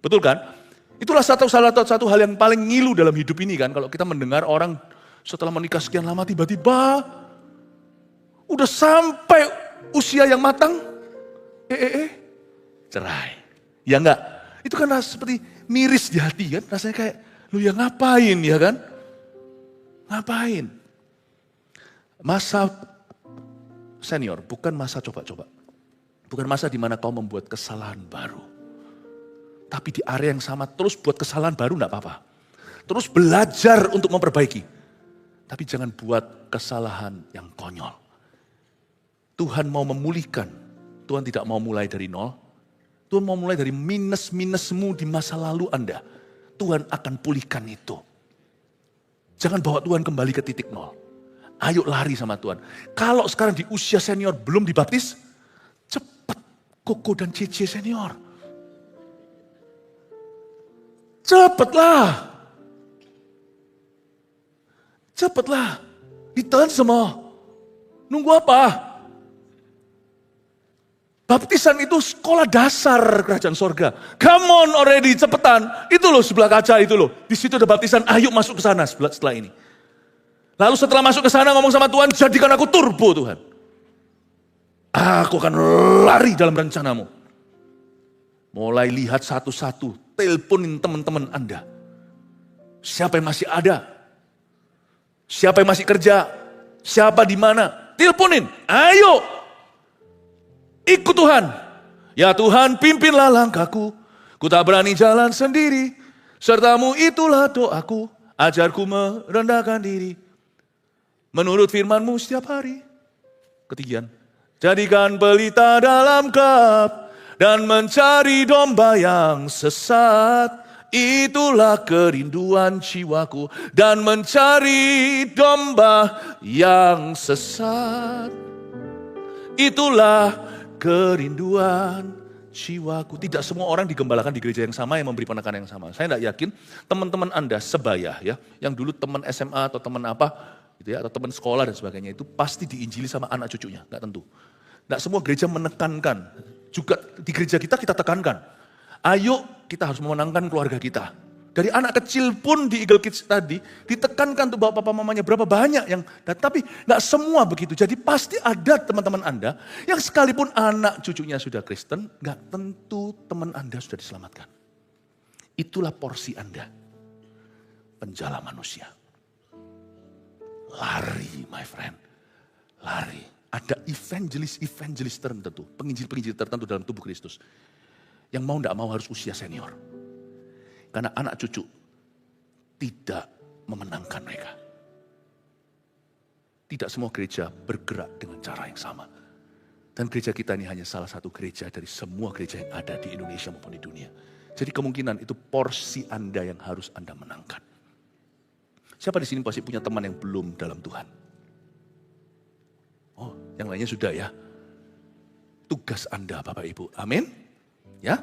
Betul kan? Itulah salah satu hal yang paling ngilu dalam hidup ini kan. Kalau kita mendengar orang setelah menikah sekian lama tiba-tiba udah sampai usia yang matang, cerai. Ya enggak? Itu kan seperti miris di hati kan. Rasanya kayak, lu ya ngapain ya kan? Ngapain? Masa senior, bukan masa coba-coba. Bukan masa di mana kau membuat kesalahan baru. Tapi di area yang sama terus buat kesalahan baru enggak apa-apa. Terus belajar untuk memperbaiki. Tapi jangan buat kesalahan yang konyol. Tuhan mau memulihkan. Tuhan tidak mau mulai dari nol. Tuhan mau mulai dari minus-minusmu di masa lalu Anda. Tuhan akan pulihkan itu. Jangan bawa Tuhan kembali ke titik nol. Ayo lari sama Tuhan. Kalau sekarang di usia senior belum dibaptis, cepat Koko dan Cece senior. Cepatlah. Cepatlah. Ditelan semua. Nunggu apa? Baptisan itu sekolah dasar kerajaan sorga. Come on already, cepetan. Itu loh sebelah kaca itu loh. Di situ ada baptisan, ayo masuk ke sana setelah ini. Lalu setelah masuk ke sana ngomong sama Tuhan, jadikan aku turbo Tuhan. Aku akan lari dalam rencanamu. Mulai lihat satu-satu, teleponin teman-teman Anda. Siapa yang masih ada? Siapa yang masih kerja? Siapa di mana? Teleponin, ayo. Ikut Tuhan. Ya Tuhan pimpinlah langkahku. Ku tak berani jalan sendiri. Sertamu itulah doaku. Ajarku merendahkan diri. Menurut firman-Mu setiap hari. Ketiga, jadikan pelita dalam kap dan mencari domba yang sesat. Itulah kerinduan jiwaku dan mencari domba yang sesat. Itulah kerinduan jiwaku. Tidak semua orang digembalakan di gereja yang sama yang memberi penekanan yang sama. Saya tidak yakin teman-teman Anda sebaya ya, yang dulu teman SMA atau teman apa gitu ya, atau teman sekolah dan sebagainya itu pasti diinjili sama anak cucunya, nggak tentu. Nggak semua gereja menekankan, juga di gereja kita tekankan. Ayo kita harus memenangkan keluarga kita. Dari anak kecil pun di Eagle Kids tadi ditekankan tuh bapak mamanya berapa banyak yang, tapi nggak semua begitu. Jadi pasti ada teman-teman Anda yang sekalipun anak cucunya sudah Kristen, nggak tentu teman Anda sudah diselamatkan. Itulah porsi Anda, penjala manusia. Lari, my friend. Lari. Ada evangelis tertentu, penginjil-penginjil tertentu dalam tubuh Kristus. Yang mau tidak mau harus usia senior. Karena anak cucu tidak memenangkan mereka. Tidak semua gereja bergerak dengan cara yang sama. Dan gereja kita ini hanya salah satu gereja dari semua gereja yang ada di Indonesia maupun di dunia. Jadi kemungkinan itu porsi Anda yang harus Anda menangkan. Siapa di sini pasti punya teman yang belum dalam Tuhan? Oh, yang lainnya sudah ya. Tugas Anda Bapak Ibu. Amin. Ya.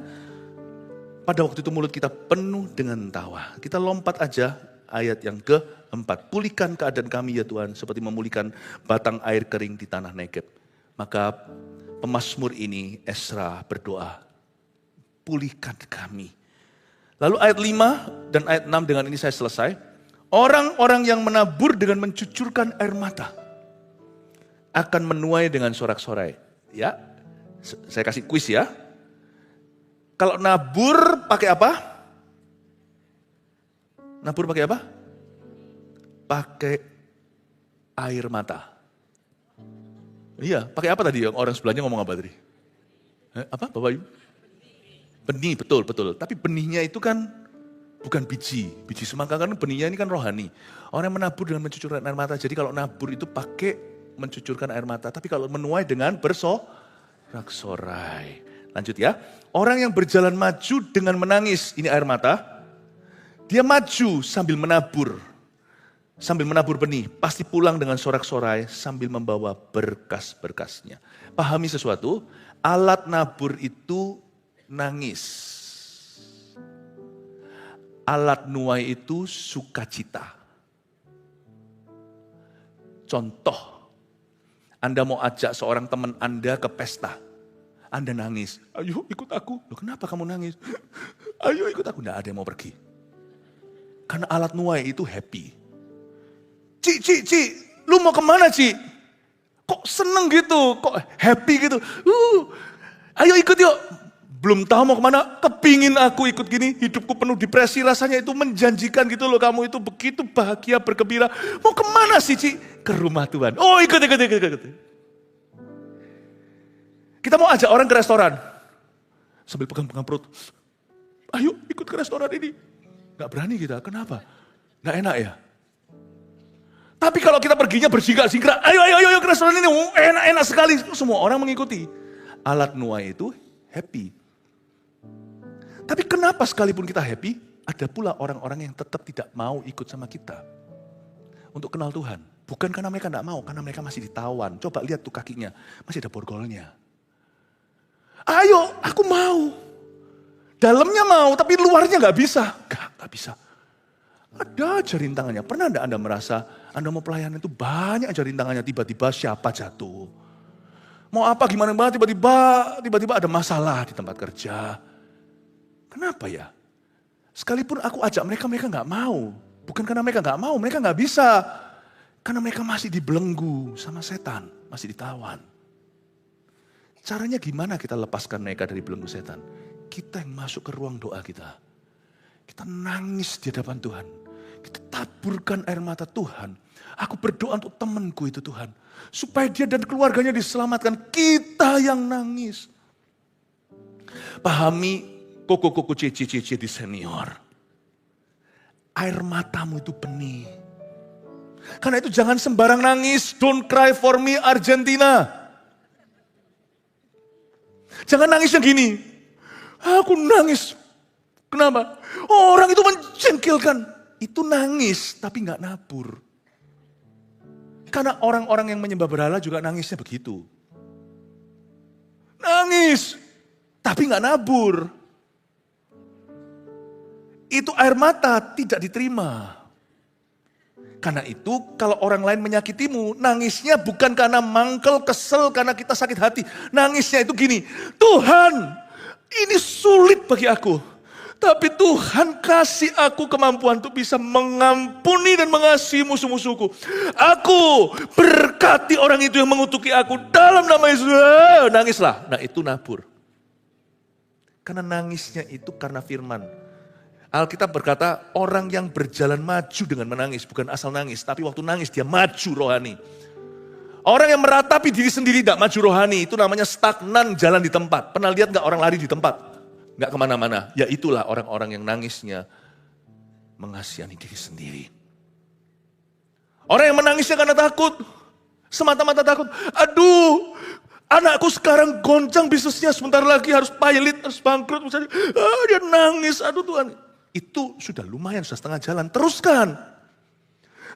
Pada waktu itu mulut kita penuh dengan tawa. Kita lompat aja ayat yang keempat. Pulihkan keadaan kami ya Tuhan. Seperti memulihkan batang air kering di tanah Negeb. Maka pemazmur ini Esra berdoa. Pulihkan kami. Lalu ayat 5 dan ayat 6 dengan ini saya selesai. Orang-orang yang menabur dengan mencucurkan air mata akan menuai dengan sorak-sorai. Ya, saya kasih kuis ya. Kalau nabur pakai apa? Nabur pakai apa? Pakai air mata. Iya, pakai apa tadi? Orang sebelahnya ngomong apa tadi? Apa Bapak Ibu? Benih, betul. Tapi benihnya itu kan bukan biji semangka kan benihnya ini kan rohani. Orang yang menabur dengan mencucurkan air mata. Jadi kalau nabur itu pakai mencucurkan air mata. Tapi kalau menuai dengan sorak-sorai. Lanjut ya. Orang yang berjalan maju dengan menangis, ini air mata. Dia maju sambil menabur. Sambil menabur benih, pasti pulang dengan sorak-sorai sambil membawa berkas-berkasnya. Pahami sesuatu, alat nabur itu nangis. Alat nuai itu sukacita. Contoh, Anda mau ajak seorang teman Anda ke pesta. Anda nangis, ayo ikut aku. Loh, kenapa kamu nangis? Ayo ikut aku. Nggak ada yang mau pergi. Karena alat nuai itu happy. Ci, lu mau kemana Ci? Kok seneng gitu, kok happy gitu. Ayo ikut yuk. Belum tahu mau kemana, kepingin aku ikut gini. Hidupku penuh depresi, rasanya itu menjanjikan gitu loh. Kamu itu begitu bahagia, bergembira. Mau kemana sih Ci? Ke rumah Tuhan. Oh ikut. Kita mau ajak orang ke restoran. Sambil pegang-pegang perut. Ayo ikut ke restoran ini. Gak berani kita, kenapa? Gak enak ya? Tapi kalau kita perginya bersingkrak-singkrak. Ayo ke restoran ini. Enak-enak sekali. Semua orang mengikuti. Alat nuai itu happy. Tapi kenapa sekalipun kita happy, ada pula orang-orang yang tetap tidak mau ikut sama kita. Untuk kenal Tuhan. Bukan karena mereka tidak mau, karena mereka masih ditawan. Coba lihat tuh kakinya, masih ada borgolnya. Ayo, aku mau. Dalamnya mau, tapi luarnya gak bisa. Gak bisa. Ada aja rintangannya. Pernah enggak Anda merasa, Anda mau pelayanan itu banyak aja rintangannya. Tiba-tiba siapa jatuh. Mau apa gimana banget, tiba-tiba ada masalah di tempat kerja. Kenapa ya? Sekalipun aku ajak mereka gak mau. Bukan karena mereka gak mau, mereka gak bisa. Karena mereka masih dibelenggu sama setan, masih ditawan. Caranya gimana kita lepaskan mereka dari belenggu setan? Kita yang masuk ke ruang doa kita. Kita nangis di hadapan Tuhan. Kita taburkan air mata Tuhan. Aku berdoa untuk temanku itu Tuhan. Supaya dia dan keluarganya diselamatkan. Kita yang nangis. Pahami koko-koko cici-cici di senior. Air matamu itu benih. Karena itu jangan sembarang nangis. Don't cry for me Argentina. Jangan nangis yang gini. Aku nangis. Kenapa? Orang itu menjengkelkan. Itu nangis tapi gak nabur. Karena orang-orang yang menyembah berhala juga nangisnya begitu. Nangis tapi gak nabur. Itu air mata tidak diterima. Karena itu kalau orang lain menyakitimu, nangisnya bukan karena mangkel, kesel, karena kita sakit hati. Nangisnya itu gini, Tuhan ini sulit bagi aku. Tapi Tuhan kasih aku kemampuan untuk bisa mengampuni dan mengasihi musuh-musuhku. Aku berkati orang itu yang mengutuki aku dalam nama Yesus. Nangislah, nah itu nabur. Karena nangisnya itu karena firman. Alkitab berkata orang yang berjalan maju dengan menangis. Bukan asal nangis, tapi waktu nangis dia maju rohani. Orang yang meratapi diri sendiri tidak maju rohani. Itu namanya stagnan jalan di tempat. Pernah lihat gak orang lari di tempat? Gak kemana-mana. Ya itulah orang-orang yang nangisnya mengasihani diri sendiri. Orang yang menangisnya karena takut. Semata-mata takut. Aduh, anakku sekarang goncang bisnisnya. Sebentar lagi harus pilot, harus bangkrut. Dia nangis, aduh Tuhan. Itu sudah lumayan, sudah setengah jalan. Teruskan.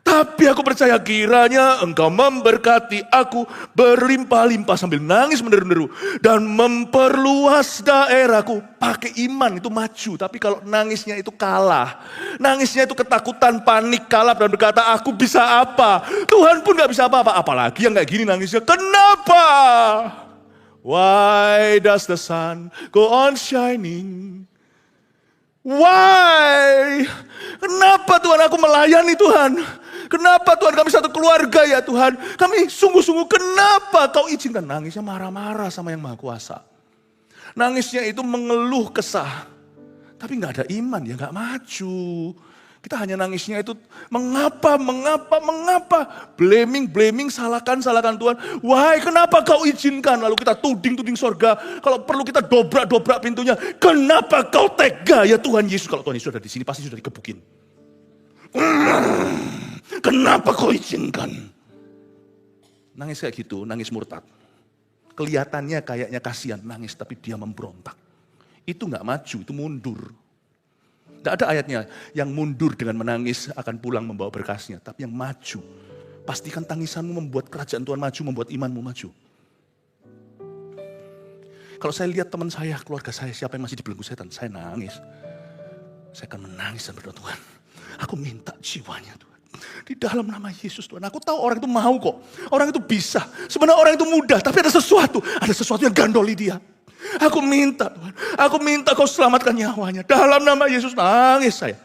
Tapi aku percaya kiranya engkau memberkati aku berlimpah-limpah sambil nangis menderu-deru. Dan memperluas daerahku. Pakai iman itu maju. Tapi kalau nangisnya itu kalah. Nangisnya itu ketakutan, panik, kalah dan berkata aku bisa apa. Tuhan pun gak bisa apa-apa. Apalagi yang kayak gini nangisnya. Kenapa? Why does the sun go on shining? Why? Kenapa Tuhan aku melayani Tuhan? Kenapa Tuhan kami satu keluarga ya Tuhan? Kami sungguh-sungguh kenapa kau izinkan? Nangisnya marah-marah sama yang Maha Kuasa. Nangisnya itu mengeluh kesah. Tapi gak ada iman ya gak maju. Kita hanya nangisnya itu mengapa. Blaming, salahkan Tuhan. Wahai kenapa kau izinkan? Lalu kita tuding sorga. Kalau perlu kita dobrak pintunya. Kenapa kau tega ya Tuhan Yesus? Kalau Tuhan Yesus ada di sini pasti sudah dikebukin. Kenapa kau izinkan? Nangis kayak gitu, nangis murtad. Kelihatannya kayaknya kasihan, nangis, tapi dia memberontak. Itu nggak maju, itu mundur. Tidak ada ayatnya yang mundur dengan menangis akan pulang membawa berkasnya. Tapi yang maju, pastikan tangisanmu membuat kerajaan Tuhan maju, membuat imanmu maju. Kalau saya lihat teman saya, keluarga saya, siapa yang masih dibelenggu setan, saya nangis. Saya akan menangis dan berdoa, Tuhan, aku minta jiwanya Tuhan. Di dalam nama Yesus Tuhan, aku tahu orang itu mau kok. Orang itu bisa. Sebenarnya orang itu mudah, tapi ada sesuatu yang gandoli dia. Aku minta Tuhan, aku minta kau selamatkan nyawanya. Dalam nama Yesus, nangis saya.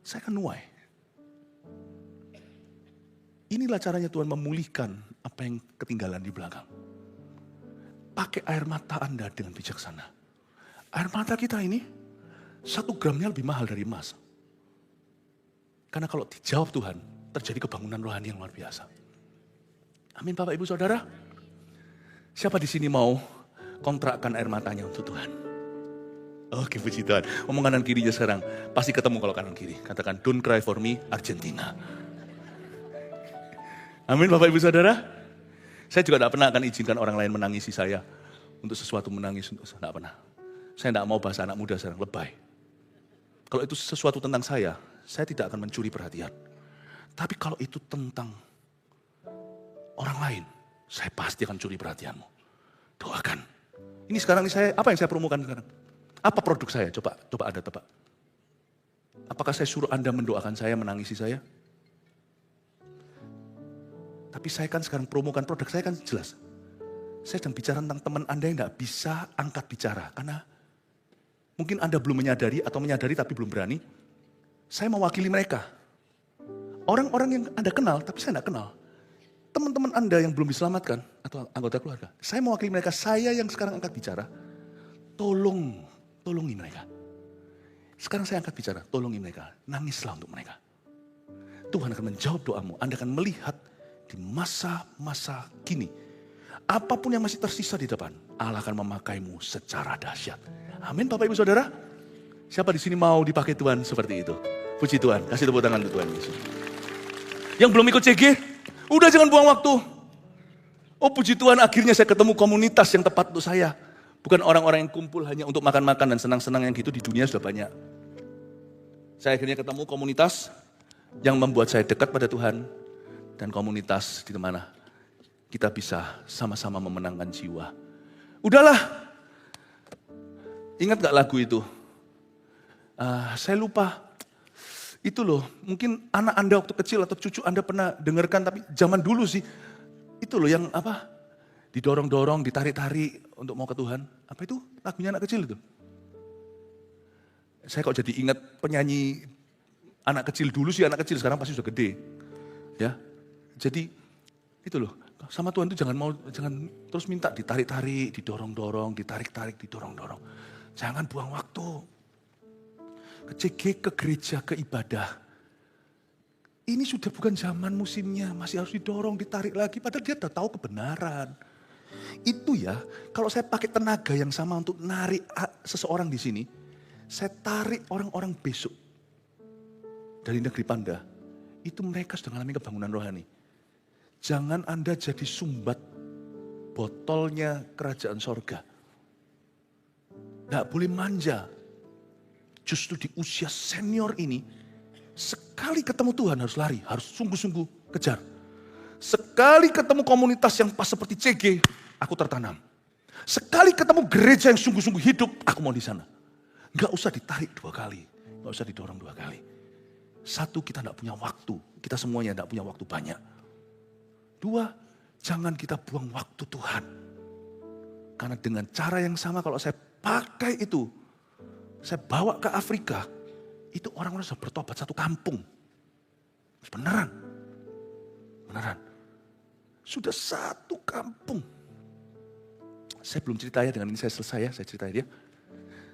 Saya akan nuai. Inilah caranya Tuhan memulihkan apa yang ketinggalan di belakang. Pakai air mata Anda dengan bijaksana. Air mata kita ini 1 gramnya lebih mahal dari emas. Karena kalau dijawab Tuhan, terjadi kebangunan rohani yang luar biasa. Amin Bapak Ibu Saudara. Siapa di sini mau kontrakkan air matanya untuk Tuhan? Oke, puji Tuhan. Ngomong kanan kirinya sekarang. Pasti ketemu kalau kanan kiri. Katakan, don't cry for me, Argentina. Amin Bapak Ibu Saudara. Saya juga tidak pernah akan izinkan orang lain menangisi saya. Untuk sesuatu menangis, tidak pernah. Saya tidak mau bahasa anak muda sekarang, lebay. Kalau itu sesuatu tentang saya tidak akan mencuri perhatian. Tapi kalau itu tentang orang lain, saya pasti akan curi perhatianmu. Doakan. Ini sekarang apa yang saya promokan sekarang? Apa produk saya? Coba Anda tebak. Apakah saya suruh Anda mendoakan saya, menangisi saya? Tapi saya kan sekarang promokan produk saya kan jelas. Saya sedang bicara tentang teman Anda yang tidak bisa angkat bicara. Karena mungkin Anda belum menyadari atau menyadari tapi belum berani. Saya mewakili mereka. Orang-orang yang Anda kenal tapi saya tidak kenal. Teman-teman Anda yang belum diselamatkan atau anggota keluarga. Saya mewakili mereka, saya yang sekarang angkat bicara. Tolongi mereka. Sekarang saya angkat bicara, tolongi mereka. Nangislah untuk mereka. Tuhan akan menjawab doamu. Anda akan melihat di masa-masa kini. Apapun yang masih tersisa di depan, Allah akan memakaimu secara dahsyat. Amin Bapak Ibu Saudara. Siapa di sini mau dipakai Tuhan seperti itu? Puji Tuhan, kasih tepuk tangan untuk Tuhan Yesus. Yang belum ikut CG, udah jangan buang waktu. Oh puji Tuhan, akhirnya saya ketemu komunitas yang tepat untuk saya. Bukan orang-orang yang kumpul hanya untuk makan-makan dan senang-senang yang gitu, di dunia sudah banyak. Saya akhirnya ketemu komunitas yang membuat saya dekat pada Tuhan. Dan komunitas di mana kita bisa sama-sama memenangkan jiwa. Udahlah, ingat gak lagu itu? Saya lupa. Itu loh, mungkin anak Anda waktu kecil atau cucu Anda pernah dengarkan, tapi zaman dulu sih. Itu loh yang apa? Didorong-dorong, ditarik-tarik untuk mau ke Tuhan. Apa itu? Lagunya anak kecil itu. Saya kok jadi ingat penyanyi anak kecil dulu sih, anak kecil sekarang pasti sudah gede. Ya. Jadi itu loh, sama Tuhan itu jangan terus minta ditarik-tarik, didorong-dorong, ditarik-tarik, didorong-dorong. Jangan buang waktu. Ke CG, ke gereja, ke ibadah. Ini sudah bukan zaman musimnya, masih harus didorong, ditarik lagi. Padahal dia sudah tahu kebenaran. Itu ya, kalau saya pakai tenaga yang sama untuk narik seseorang di sini, saya tarik orang-orang besok dari negeri Panda. Itu mereka sudah mengalami kebangunan rohani. Jangan Anda jadi sumbat botolnya kerajaan sorga. Tidak boleh manja. Justru di usia senior ini, sekali ketemu Tuhan harus lari, harus sungguh-sungguh kejar. Sekali ketemu komunitas yang pas seperti CG, aku tertanam. Sekali ketemu gereja yang sungguh-sungguh hidup, aku mau di sana. Gak usah ditarik 2 kali, gak usah didorong 2 kali. Satu, kita gak punya waktu, kita semuanya gak punya waktu banyak. 2, jangan kita buang waktu Tuhan. Karena dengan cara yang sama kalau saya pakai itu, saya bawa ke Afrika, itu orang-orang sudah bertobat 1 kampung. Beneran. Sudah 1 kampung. Saya belum ceritanya, dengan ini saya selesai ya, saya ceritain dia.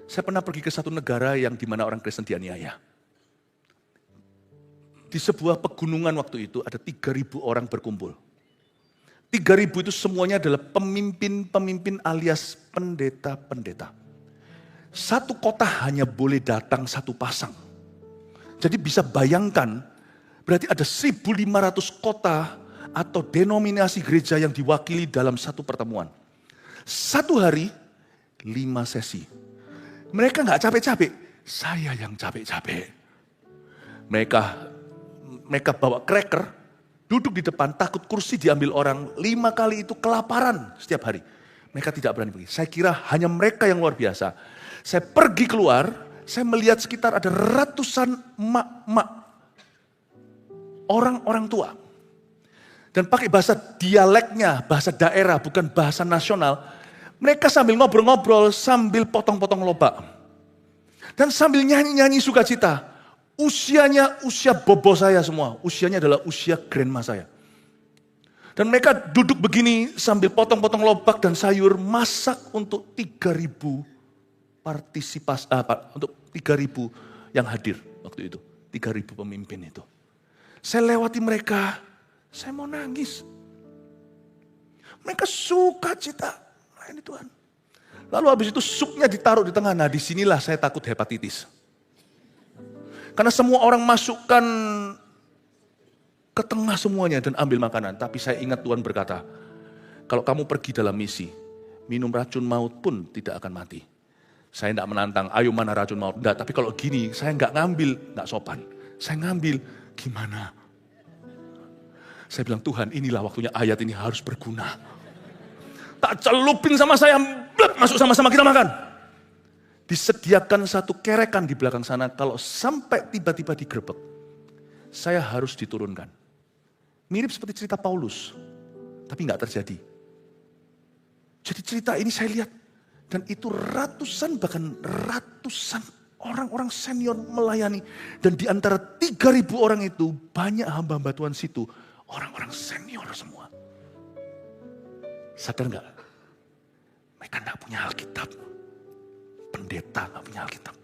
Saya pernah pergi ke satu negara yang dimana orang Kristen dianiaya. Di sebuah pegunungan waktu itu ada 3.000 orang berkumpul. 3.000 itu semuanya adalah pemimpin-pemimpin alias pendeta-pendeta. Satu kota hanya boleh datang 1 pasang. Jadi bisa bayangkan, berarti ada 1.500 kota, atau denominasi gereja yang diwakili dalam satu pertemuan. Satu hari, 5 sesi. Mereka nggak capek-capek, saya yang capek-capek. Mereka bawa cracker, duduk di depan, takut kursi diambil orang. 5 kali itu kelaparan setiap hari. Mereka tidak berani pergi. Saya kira hanya mereka yang luar biasa. Saya pergi keluar, saya melihat sekitar ada ratusan emak-emak, orang-orang tua. Dan pakai bahasa dialeknya, bahasa daerah, bukan bahasa nasional. Mereka sambil ngobrol-ngobrol, sambil potong-potong lobak. Dan sambil nyanyi-nyanyi sukacita. Usianya usia bobo saya semua. Usianya adalah usia grandma saya. Dan mereka duduk begini sambil potong-potong lobak dan sayur, masak untuk 3.000 untuk 3.000 yang hadir waktu itu. 3.000 pemimpin itu. Saya lewati mereka, saya mau nangis. Mereka sukacita melayani Tuhan. Lalu habis itu supnya ditaruh di tengah. Nah, disinilah saya takut hepatitis. Karena semua orang masukkan ke tengah semuanya dan ambil makanan. Tapi saya ingat Tuhan berkata, kalau kamu pergi dalam misi, minum racun maut pun tidak akan mati. Saya tidak menantang, ayo mana racun maut. Enggak, tapi kalau gini, saya nggak ngambil, nggak sopan. Saya ngambil, gimana? Saya bilang, Tuhan inilah waktunya ayat ini harus berguna. Tak celupin sama saya, masuk sama-sama kita makan. Disediakan satu kerekan di belakang sana, kalau sampai tiba-tiba digerebek, saya harus diturunkan. Mirip seperti cerita Paulus, tapi nggak terjadi. Jadi cerita ini saya lihat, dan itu ratusan bahkan ratusan orang-orang senior melayani. Dan di antara 3.000 orang itu, banyak hamba-hamba Tuhan situ, orang-orang senior semua. Sadar nggak? Mereka nggak punya Alkitab. Pendeta nggak punya Alkitab.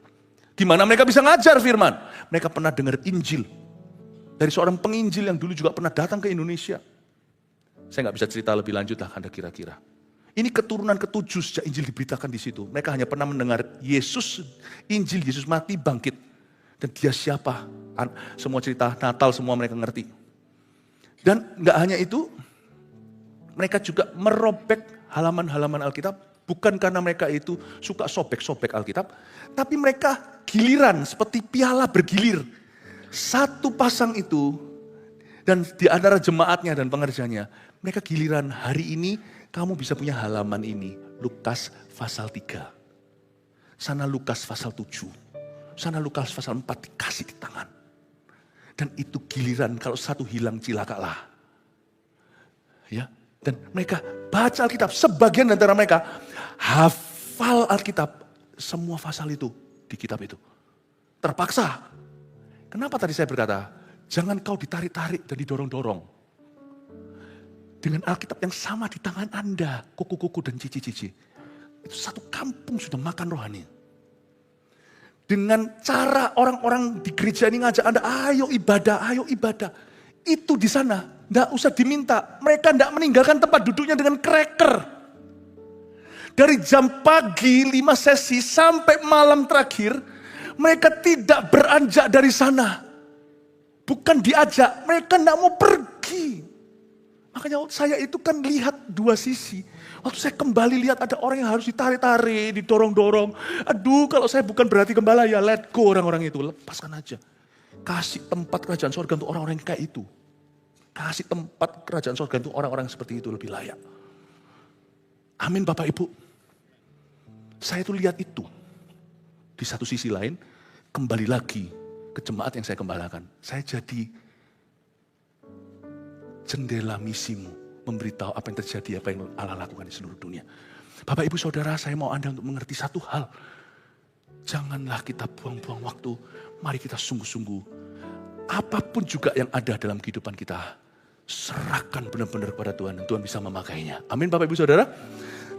Gimana mereka bisa ngajar firman? Mereka pernah dengar Injil. Dari seorang penginjil yang dulu juga pernah datang ke Indonesia. Saya nggak bisa cerita lebih lanjut lah, Anda kira-kira. Ini keturunan ke-7 sejak Injil diberitakan di situ. Mereka hanya pernah mendengar Yesus, Injil Yesus mati, bangkit. Dan dia siapa? Semua cerita Natal semua mereka ngerti. Dan nggak hanya itu, mereka juga merobek halaman-halaman Alkitab. Bukan karena mereka itu suka sobek-sobek Alkitab. Tapi mereka giliran seperti piala bergilir. Satu pasang itu, dan di antara jemaatnya dan pengerjanya, mereka giliran hari ini kamu bisa punya halaman ini. Lukas pasal 3. Sana Lukas pasal 7. Sana Lukas pasal 4 dikasih di tangan. Dan itu giliran kalau satu hilang cilakalah. Ya, dan mereka baca Alkitab. Sebagian antara mereka hafal Alkitab. Semua pasal itu di kitab itu. Terpaksa. Kenapa tadi saya berkata, jangan kau ditarik-tarik dan didorong-dorong. Dengan Alkitab yang sama di tangan Anda, kuku-kuku dan cici-cici. Itu satu kampung sudah makan rohani. Dengan cara orang-orang di gereja ini ngajak Anda, ayo ibadah. Itu di sana, enggak usah diminta. Mereka enggak meninggalkan tempat duduknya dengan cracker. Dari jam pagi 5 sesi sampai malam terakhir, mereka tidak beranjak dari sana. Bukan diajak, mereka enggak mau pergi. Makanya saya itu kan lihat dua sisi. Waktu saya kembali lihat ada orang yang harus ditarik-tarik, didorong-dorong. Aduh, kalau saya bukan berarti gembala ya let go orang-orang itu. Lepaskan aja. Kasih tempat kerajaan surga untuk orang-orang yang kayak itu. Kasih tempat kerajaan surga untuk orang-orang seperti itu lebih layak. Amin Bapak Ibu. Saya tuh lihat itu. Di satu sisi lain, kembali lagi ke jemaat yang saya gembalakan. Saya jadi jendela misimu, memberitahu apa yang terjadi, apa yang Allah lakukan di seluruh dunia. Bapak Ibu Saudara, saya mau Anda untuk mengerti satu hal. Janganlah kita buang-buang waktu, mari kita sungguh-sungguh. Apapun juga yang ada dalam kehidupan kita, serahkan benar-benar kepada Tuhan, dan Tuhan bisa memakainya. Amin Bapak Ibu Saudara.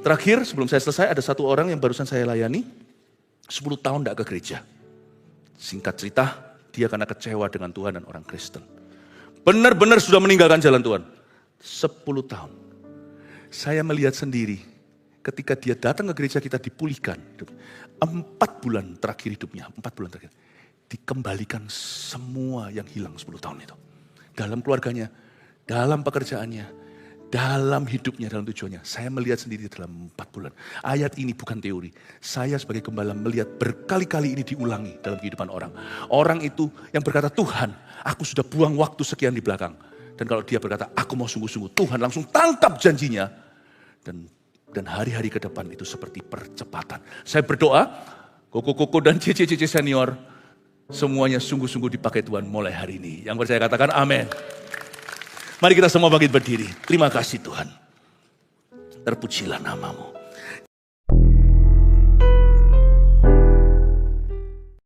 Terakhir, sebelum saya selesai, ada satu orang yang barusan saya layani, 10 tahun tidak ke gereja. Singkat cerita, dia karena kecewa dengan Tuhan dan orang Kristen. Benar-benar sudah meninggalkan jalan Tuhan. 10 tahun. Saya melihat sendiri ketika dia datang ke gereja kita dipulihkan. 4 bulan terakhir hidupnya, 4 bulan terakhir. Dikembalikan semua yang hilang 10 tahun itu. Dalam keluarganya dalam pekerjaannya, dalam hidupnya, dalam tujuannya. Saya melihat sendiri dalam 4 bulan. Ayat ini bukan teori. Saya sebagai gembala melihat berkali-kali ini diulangi dalam kehidupan orang. Orang itu yang berkata, Tuhan, aku sudah buang waktu sekian di belakang. Dan kalau dia berkata, aku mau sungguh-sungguh, Tuhan langsung tangkap janjinya. Dan hari-hari ke depan itu seperti percepatan. Saya berdoa, Koko-Koko dan CC senior, semuanya sungguh-sungguh dipakai Tuhan mulai hari ini. Yang percaya katakan amin. Mari kita semua bangkit berdiri. Terima kasih Tuhan. Terpujilah namamu.